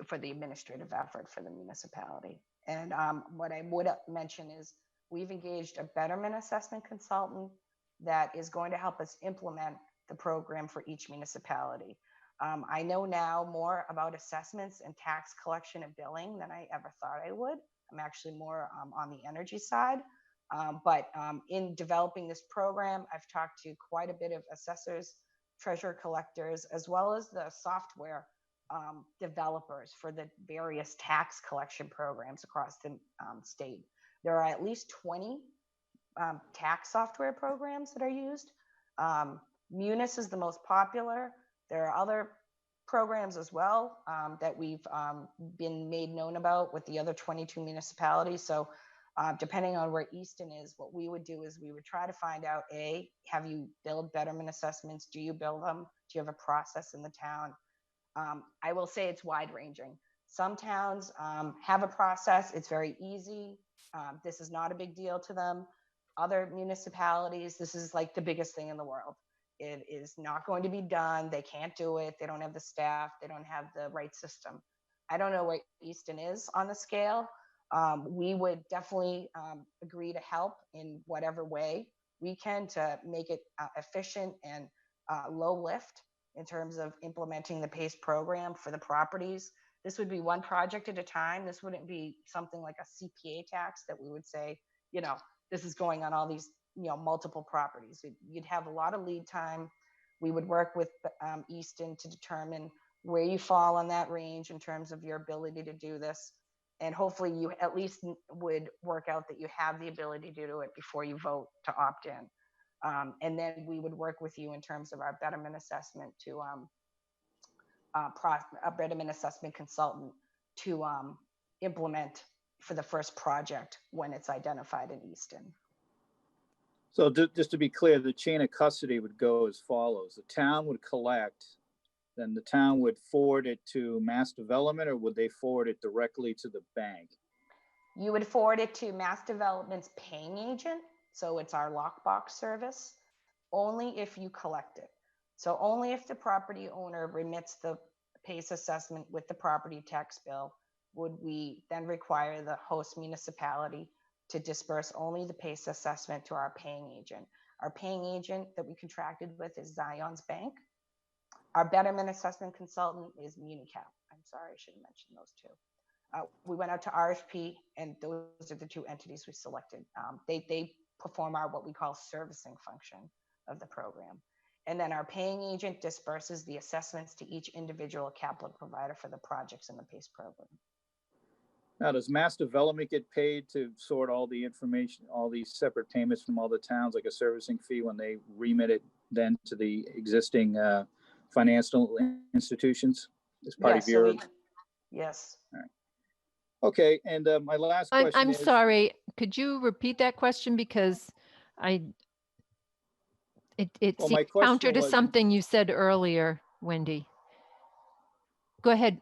for the administrative effort for the municipality. And what I would mention is we've engaged a betterment assessment consultant that is going to help us implement the program for each municipality. I know now more about assessments and tax collection and billing than I ever thought I would. I'm actually more on the energy side. But in developing this program, I've talked to quite a bit of assessors, treasurer collectors, as well as the software developers for the various tax collection programs across the state. There are at least 20 tax software programs that are used. Munis is the most popular. There are other programs as well that we've been made known about with the other 22 municipalities. So depending on where Easton is, what we would do is we would try to find out, A, have you billed betterment assessments? Do you bill them? Do you have a process in the town? I will say it's wide ranging. Some towns have a process. It's very easy. This is not a big deal to them. Other municipalities, this is like the biggest thing in the world. It is not going to be done. They can't do it. They don't have the staff. They don't have the right system. I don't know where Easton is on the scale. We would definitely agree to help in whatever way we can to make it efficient and low lift in terms of implementing the PACE program for the properties. This would be one project at a time. This wouldn't be something like a CPA tax that we would say, this is going on all these, multiple properties. You'd have a lot of lead time. We would work with Easton to determine where you fall on that range in terms of your ability to do this. And hopefully you at least would work out that you have the ability to do it before you vote to opt in. And then we would work with you in terms of our betterment assessment to a betterment assessment consultant to implement for the first project when it's identified in Easton.
So just to be clear, the chain of custody would go as follows. The town would collect then the town would forward it to Mass Development, or would they forward it directly to the bank?
You would forward it to Mass Development's paying agent. So it's our lockbox service, only if you collect it. So only if the property owner remits the PACE assessment with the property tax bill would we then require the host municipality to disperse only the PACE assessment to our paying agent. Our paying agent that we contracted with is Zion's Bank. Our betterment assessment consultant is MuniCap. I'm sorry, I should have mentioned those two. We went out to RFP, and those are the two entities we selected. They perform our what we call servicing function of the program. And then our paying agent disperses the assessments to each individual capital provider for the projects in the PACE program.
Now, does Mass Development get paid to sort all the information, all these separate payments from all the towns, like a servicing fee when they remit it then to the existing financial institutions as part of your?
Yes.
All right. Okay, and my last question
I'm
is,
sorry, could you repeat that question? Because it
Well,
seemed
my question
counter to
was-
something you said earlier, Wendy. Go ahead,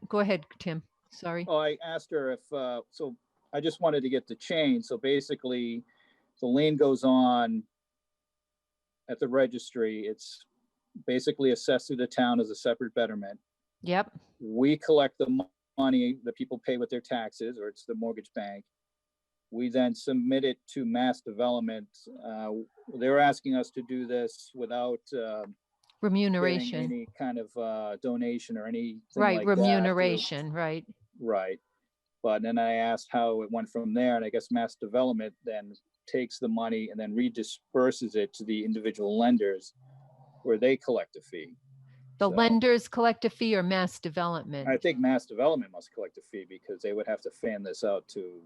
Tim. Sorry.
oh, I asked her if, so I just wanted to get the chain. So basically, the lien goes on at the registry. It's basically assessed to the town as a separate betterment.
Yep.
We collect the money that people pay with their taxes, or it's the mortgage bank. We then submit it to Mass Development. They're asking us to do this without getting
Remuneration.
any kind of donation or anything
Right,
like that.
remuneration, right.
Right. But then I asked how it went from there, and I guess Mass Development then takes the money and then redisperses it to the individual lenders where they collect a fee.
The
So,
lenders collect a fee or Mass Development?
I think Mass Development must collect a fee because they would have to fan this out to,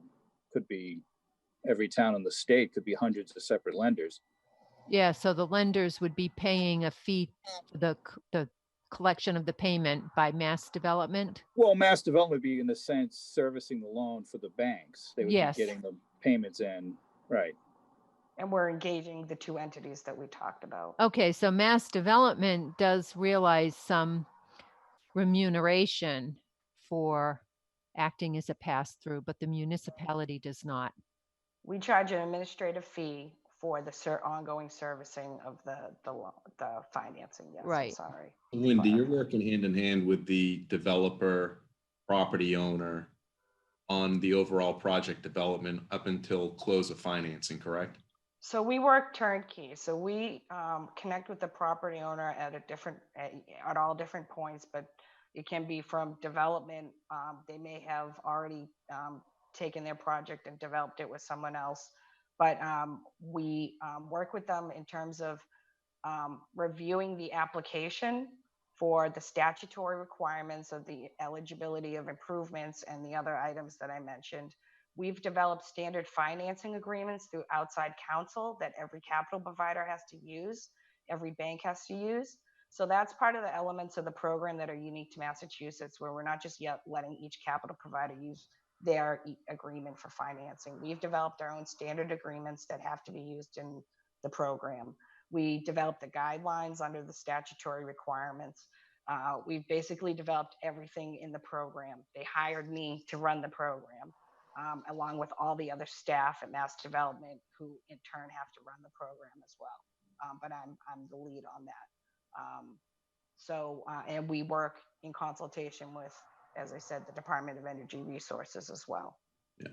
could be every town in the state, could be hundreds of separate lenders.
Yeah, so the lenders would be paying a fee for the collection of the payment by Mass Development?
Well, Mass Development would be in a sense servicing the loan for the banks. They would
Yes.
be getting the payments in, right?
And we're engaging the two entities that we talked about.
Okay, so Mass Development does realize some remuneration for acting as a pass-through, but the municipality does not.
We charge an administrative fee for the ongoing servicing of the financing. Yes,
Right.
I'm sorry.
Wendy, you're working hand in hand with the developer, property owner on the overall project development up until close of financing, correct?
So we work turnkey. So we connect with the property owner at all different points, but it can be from development. They may have already taken their project and developed it with someone else, but we work with them in terms of reviewing the application for the statutory requirements of the eligibility of improvements and the other items that I mentioned. We've developed standard financing agreements through outside counsel that every capital provider has to use, every bank has to use. So that's part of the elements of the program that are unique to Massachusetts, where we're not just yet letting each capital provider use their agreement for financing. We've developed our own standard agreements that have to be used in the program. We developed the guidelines under the statutory requirements. We've basically developed everything in the program. They hired me to run the program, along with all the other staff at Mass Development, who in turn have to run the program as well. But I'm the lead on that. And we work in consultation with, as I said, the Department of Energy Resources as well.
Yeah.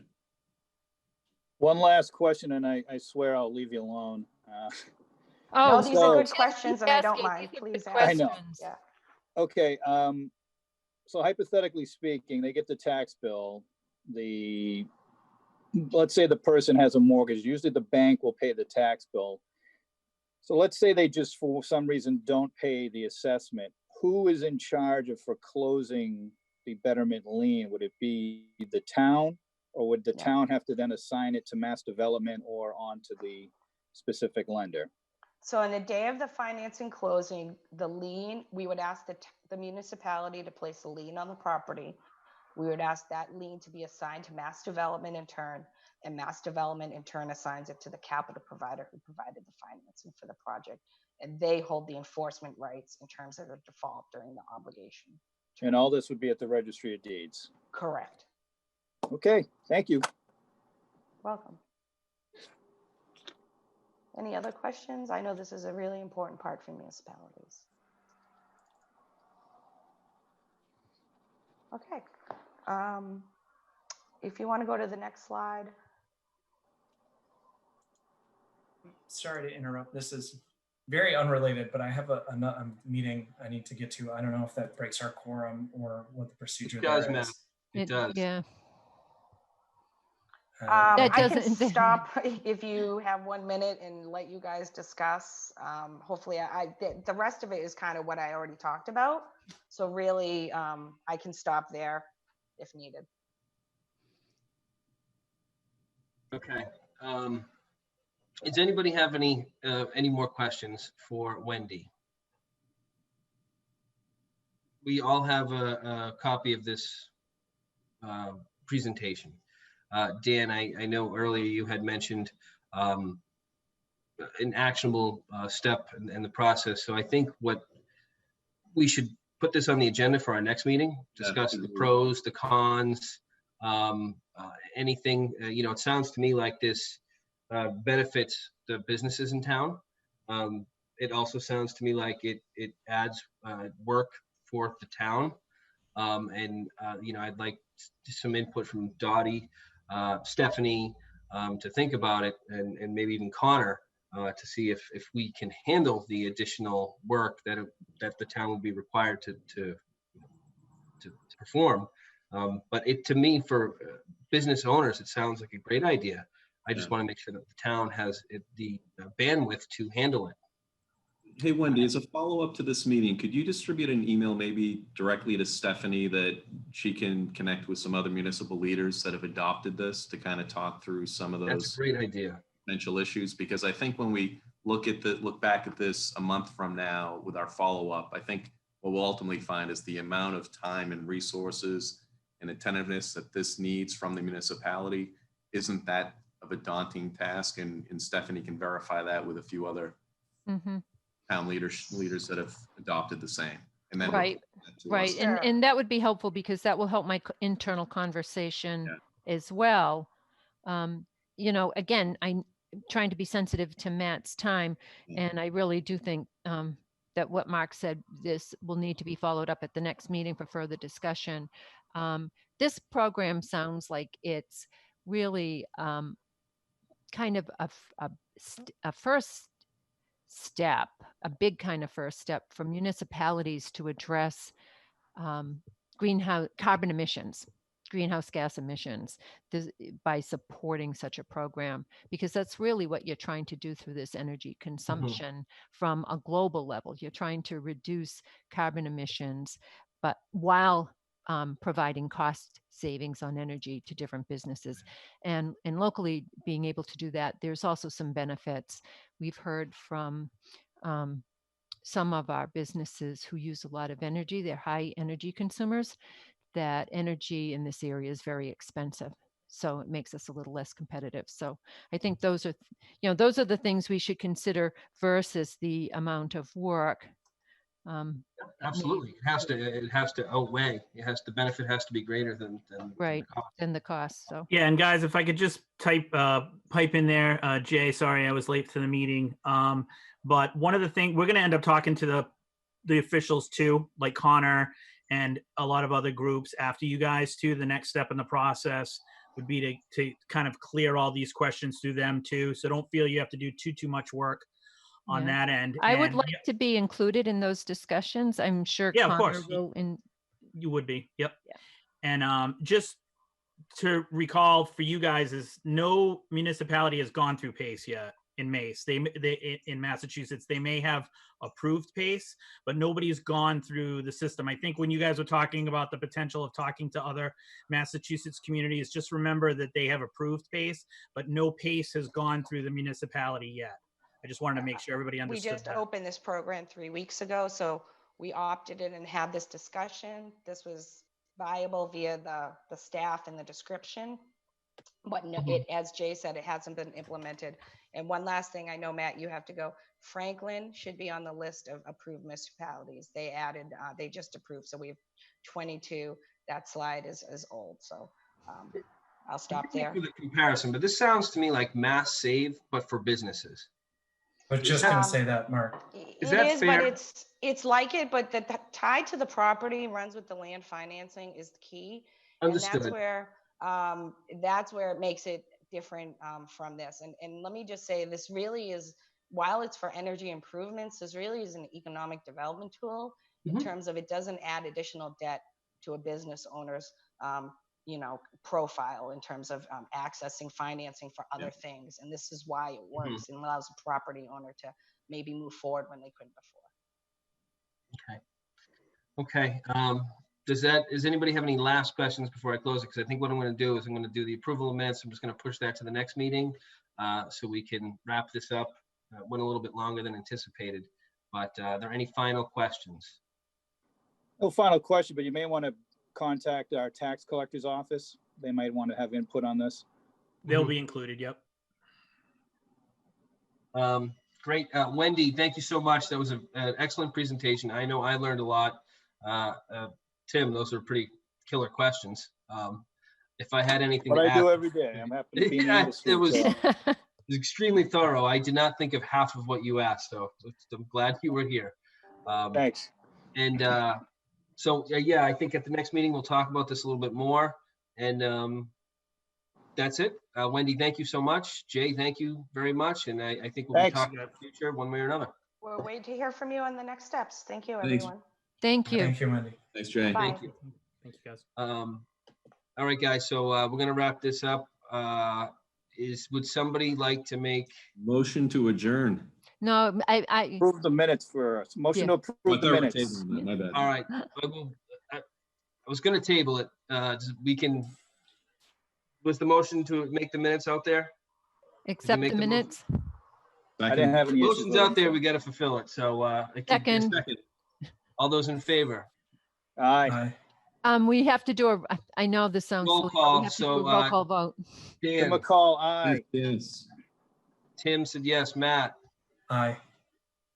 One last question, and I swear I'll leave you alone.
No, these are good
so-
questions, and I don't
Asking,
mind.
these are
Please
good
ask.
I know.
questions.
Yeah.
Okay, so hypothetically speaking, they get the tax bill. Let's say the person has a mortgage. Usually the bank will pay the tax bill. So let's say they just, for some reason, don't pay the assessment. Who is in charge of foreclosing the betterment lien? Would it be the town, or would the town have to then assign it to Mass Development or onto the specific lender?
So on the day of the financing closing, the lien, we would ask the municipality to place a lien on the property. We would ask that lien to be assigned to Mass Development in turn, and Mass Development in turn assigns it to the capital provider who provided the financing for the project. and they hold the enforcement rights in terms of the default during the obligation.
And all this would be at the Registry of Deeds.
Correct.
Okay, thank you.
Welcome. Any other questions? I know this is a really important part for municipalities. Okay. If you want to go to the next slide.
Sorry to interrupt. This is very unrelated, but I have a meeting I need to get to. I don't know if that breaks our quorum or what the procedure
It does,
there
Matt.
is.
It does.
Yeah.
I can
doesn't-
stop if you have 1 minute and let you guys discuss. Hopefully, the rest of it is kind of what I already talked about. So really, I can stop there if needed.
Okay. Does anybody have any more questions for Wendy? We all have a copy of this presentation. Dan, I know earlier you had mentioned an actionable step in the process. So I think what we should put this on the agenda for our next meeting, discuss the pros, the cons, anything, it sounds to me like this benefits the businesses in town. It also sounds to me like it adds work for the town. I'd like some input from Dottie, Stephanie, to think about it, and maybe even Connor, to see if we can handle the additional work that the town will be required to perform. But to me, for business owners, it sounds like a great idea. I just want to make sure that the town has the bandwidth to handle it.
Hey, Wendy, as a follow-up to this meeting, could you distribute an email maybe directly to Stephanie that she can connect with some other municipal leaders that have adopted this to kind of talk through some of those
That's a great idea.
potential issues? Because I think when we look back at this a month from now with our follow-up, I think what we'll ultimately find is the amount of time and resources and attentiveness that this needs from the municipality isn't that of a daunting task, and Stephanie can verify that with a few other town leaders that have adopted the same. And then
Right.
Sure.
And that would be helpful because that will help my internal conversation as well. Again, I'm trying to be sensitive to Matt's time, and I really do think that what Mark said, this will need to be followed up at the next meeting for further discussion. This program sounds like it's really kind of a first step, a big kind of first step for municipalities to address greenhouse gas emissions by supporting such a program, because that's really what you're trying to do through this energy consumption from a global level. You're trying to reduce carbon emissions, but while providing cost savings on energy to different businesses, and locally being able to do that. There's also some benefits. We've heard from some of our businesses who use a lot of energy. They're high energy consumers. That energy in this area is very expensive, so it makes us a little less competitive. So I think those are the things we should consider versus the amount of work.
Absolutely, it has to outweigh. The benefit has to be greater than
right
the cost.
than the cost. So
yeah, and guys, if I could just pipe in there, Jay. Sorry, I was late to the meeting. But one of the things we're going to end up talking to the officials too, like Connor and a lot of other groups after you guys too. The next step in the process would be to kind of clear all these questions through them too. So don't feel you have to do too much work on that end.
I would like to be included in those discussions. I'm sure
Yeah,
Connor
of course.
will.
You would be. Yep.
Yeah.
And just to recall for you guys is no municipality has gone through PACE yet in Mace. They in Massachusetts, they may have approved PACE, but nobody's gone through the system. I think when you guys were talking about the potential of talking to other Massachusetts communities, just remember that they have approved PACE, but no PACE has gone through the municipality yet. I just wanted to make sure everybody understood.
We just opened this program 3 weeks ago, so we opted in and had this discussion. This was viable via the staff and the description. but no, it, as Jay said, it hasn't been implemented. And one last thing, I know, Matt, you have to go. Franklin should be on the list of approved municipalities. They added, they just approved, so we have 22. That slide is old, so I'll stop there.
For the comparison, but this sounds to me like Mass Save, but for businesses.
I was just gonna say that, Mark.
Is that fair?
But it's like it, but the tied to the property runs with the land financing is the key.
Understood.
And that's where it makes it different from this. And let me just say, this really is, while it's for energy improvements, this really is an economic development tool in terms of it doesn't add additional debt to a business owner's profile in terms of accessing financing for other things. And this is why it works and allows a property owner to maybe move forward when they couldn't before.
Okay. Does anybody have any last questions before I close it? Because I think what I'm going to do is I'm going to do the approval of minutes. I'm just going to push that to the next meeting so we can wrap this up. Went a little bit longer than anticipated, but are there any final questions?
No final question, but you may want to contact our tax collector's office. They might want to have input on this.
They'll be included. Yep.
Great. Wendy, thank you so much. That was an excellent presentation. I know I learned a lot. Tim, those are pretty killer questions. If I had anything
What
to
I
add,
do every day. I'm happy to be in the industry.
it was
so.
extremely thorough. I did not think of half of what you asked, so I'm glad you were here.
Thanks.
And so, yeah, I think at the next meeting, we'll talk about this a little bit more. And that's it. Wendy, thank you so much. Jay, thank you very much. And I think we'll be talking about the future one way or another.
We'll wait to hear from you on the next steps. Thank you,
Thanks.
everyone.
Thank you.
Thank you, Wendy.
Thanks, Jay.
Bye.
Thank you.
Thank you, guys.
All right, guys. So we're going to wrap this up. Would somebody like to make
Motion to adjourn.
No, I
Approve the minutes for us. Motion to
I
approve
thought
the
we were
minutes.
tabling that. My bad.
all right? I was going to table it. We can. Was the motion to make the minutes out there?
accept
make
the
the motion?
minutes.
I didn't have any issues.
Motion's out there. We got to fulfill it. So
Second.
all those in favor?
Aye.
Bye.
We have to do I know this sounds
Roll
silly, but we
call,
have to do
so,
a roll call vote.
Tim
Dan,
McCall, aye.
Yes.
Tim said yes. Matt,
Aye.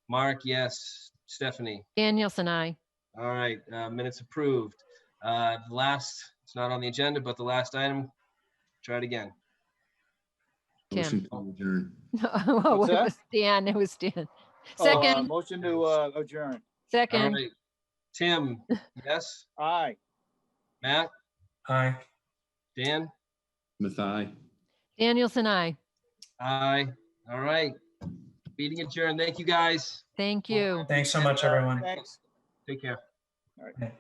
Mark, yes. Stephanie.
Danielson, I.
All right, minutes approved. The last, it's not on the agenda, but the last item, try it again.
Motion
Tim.
to adjourn.
Oh,
What's
it
that?
was Dan. It was Dan.
Oh,
Second,
motion to adjourn.
All
second.
right, Tim, yes.
Aye.
Matt,
Aye.
Dan,
Smith, aye.
Danielson, I.
aye. All right, meeting adjourned. Thank you, guys.
Thank you.
Thanks so much, everyone.
Thanks.
Take care.
All right.
Okay.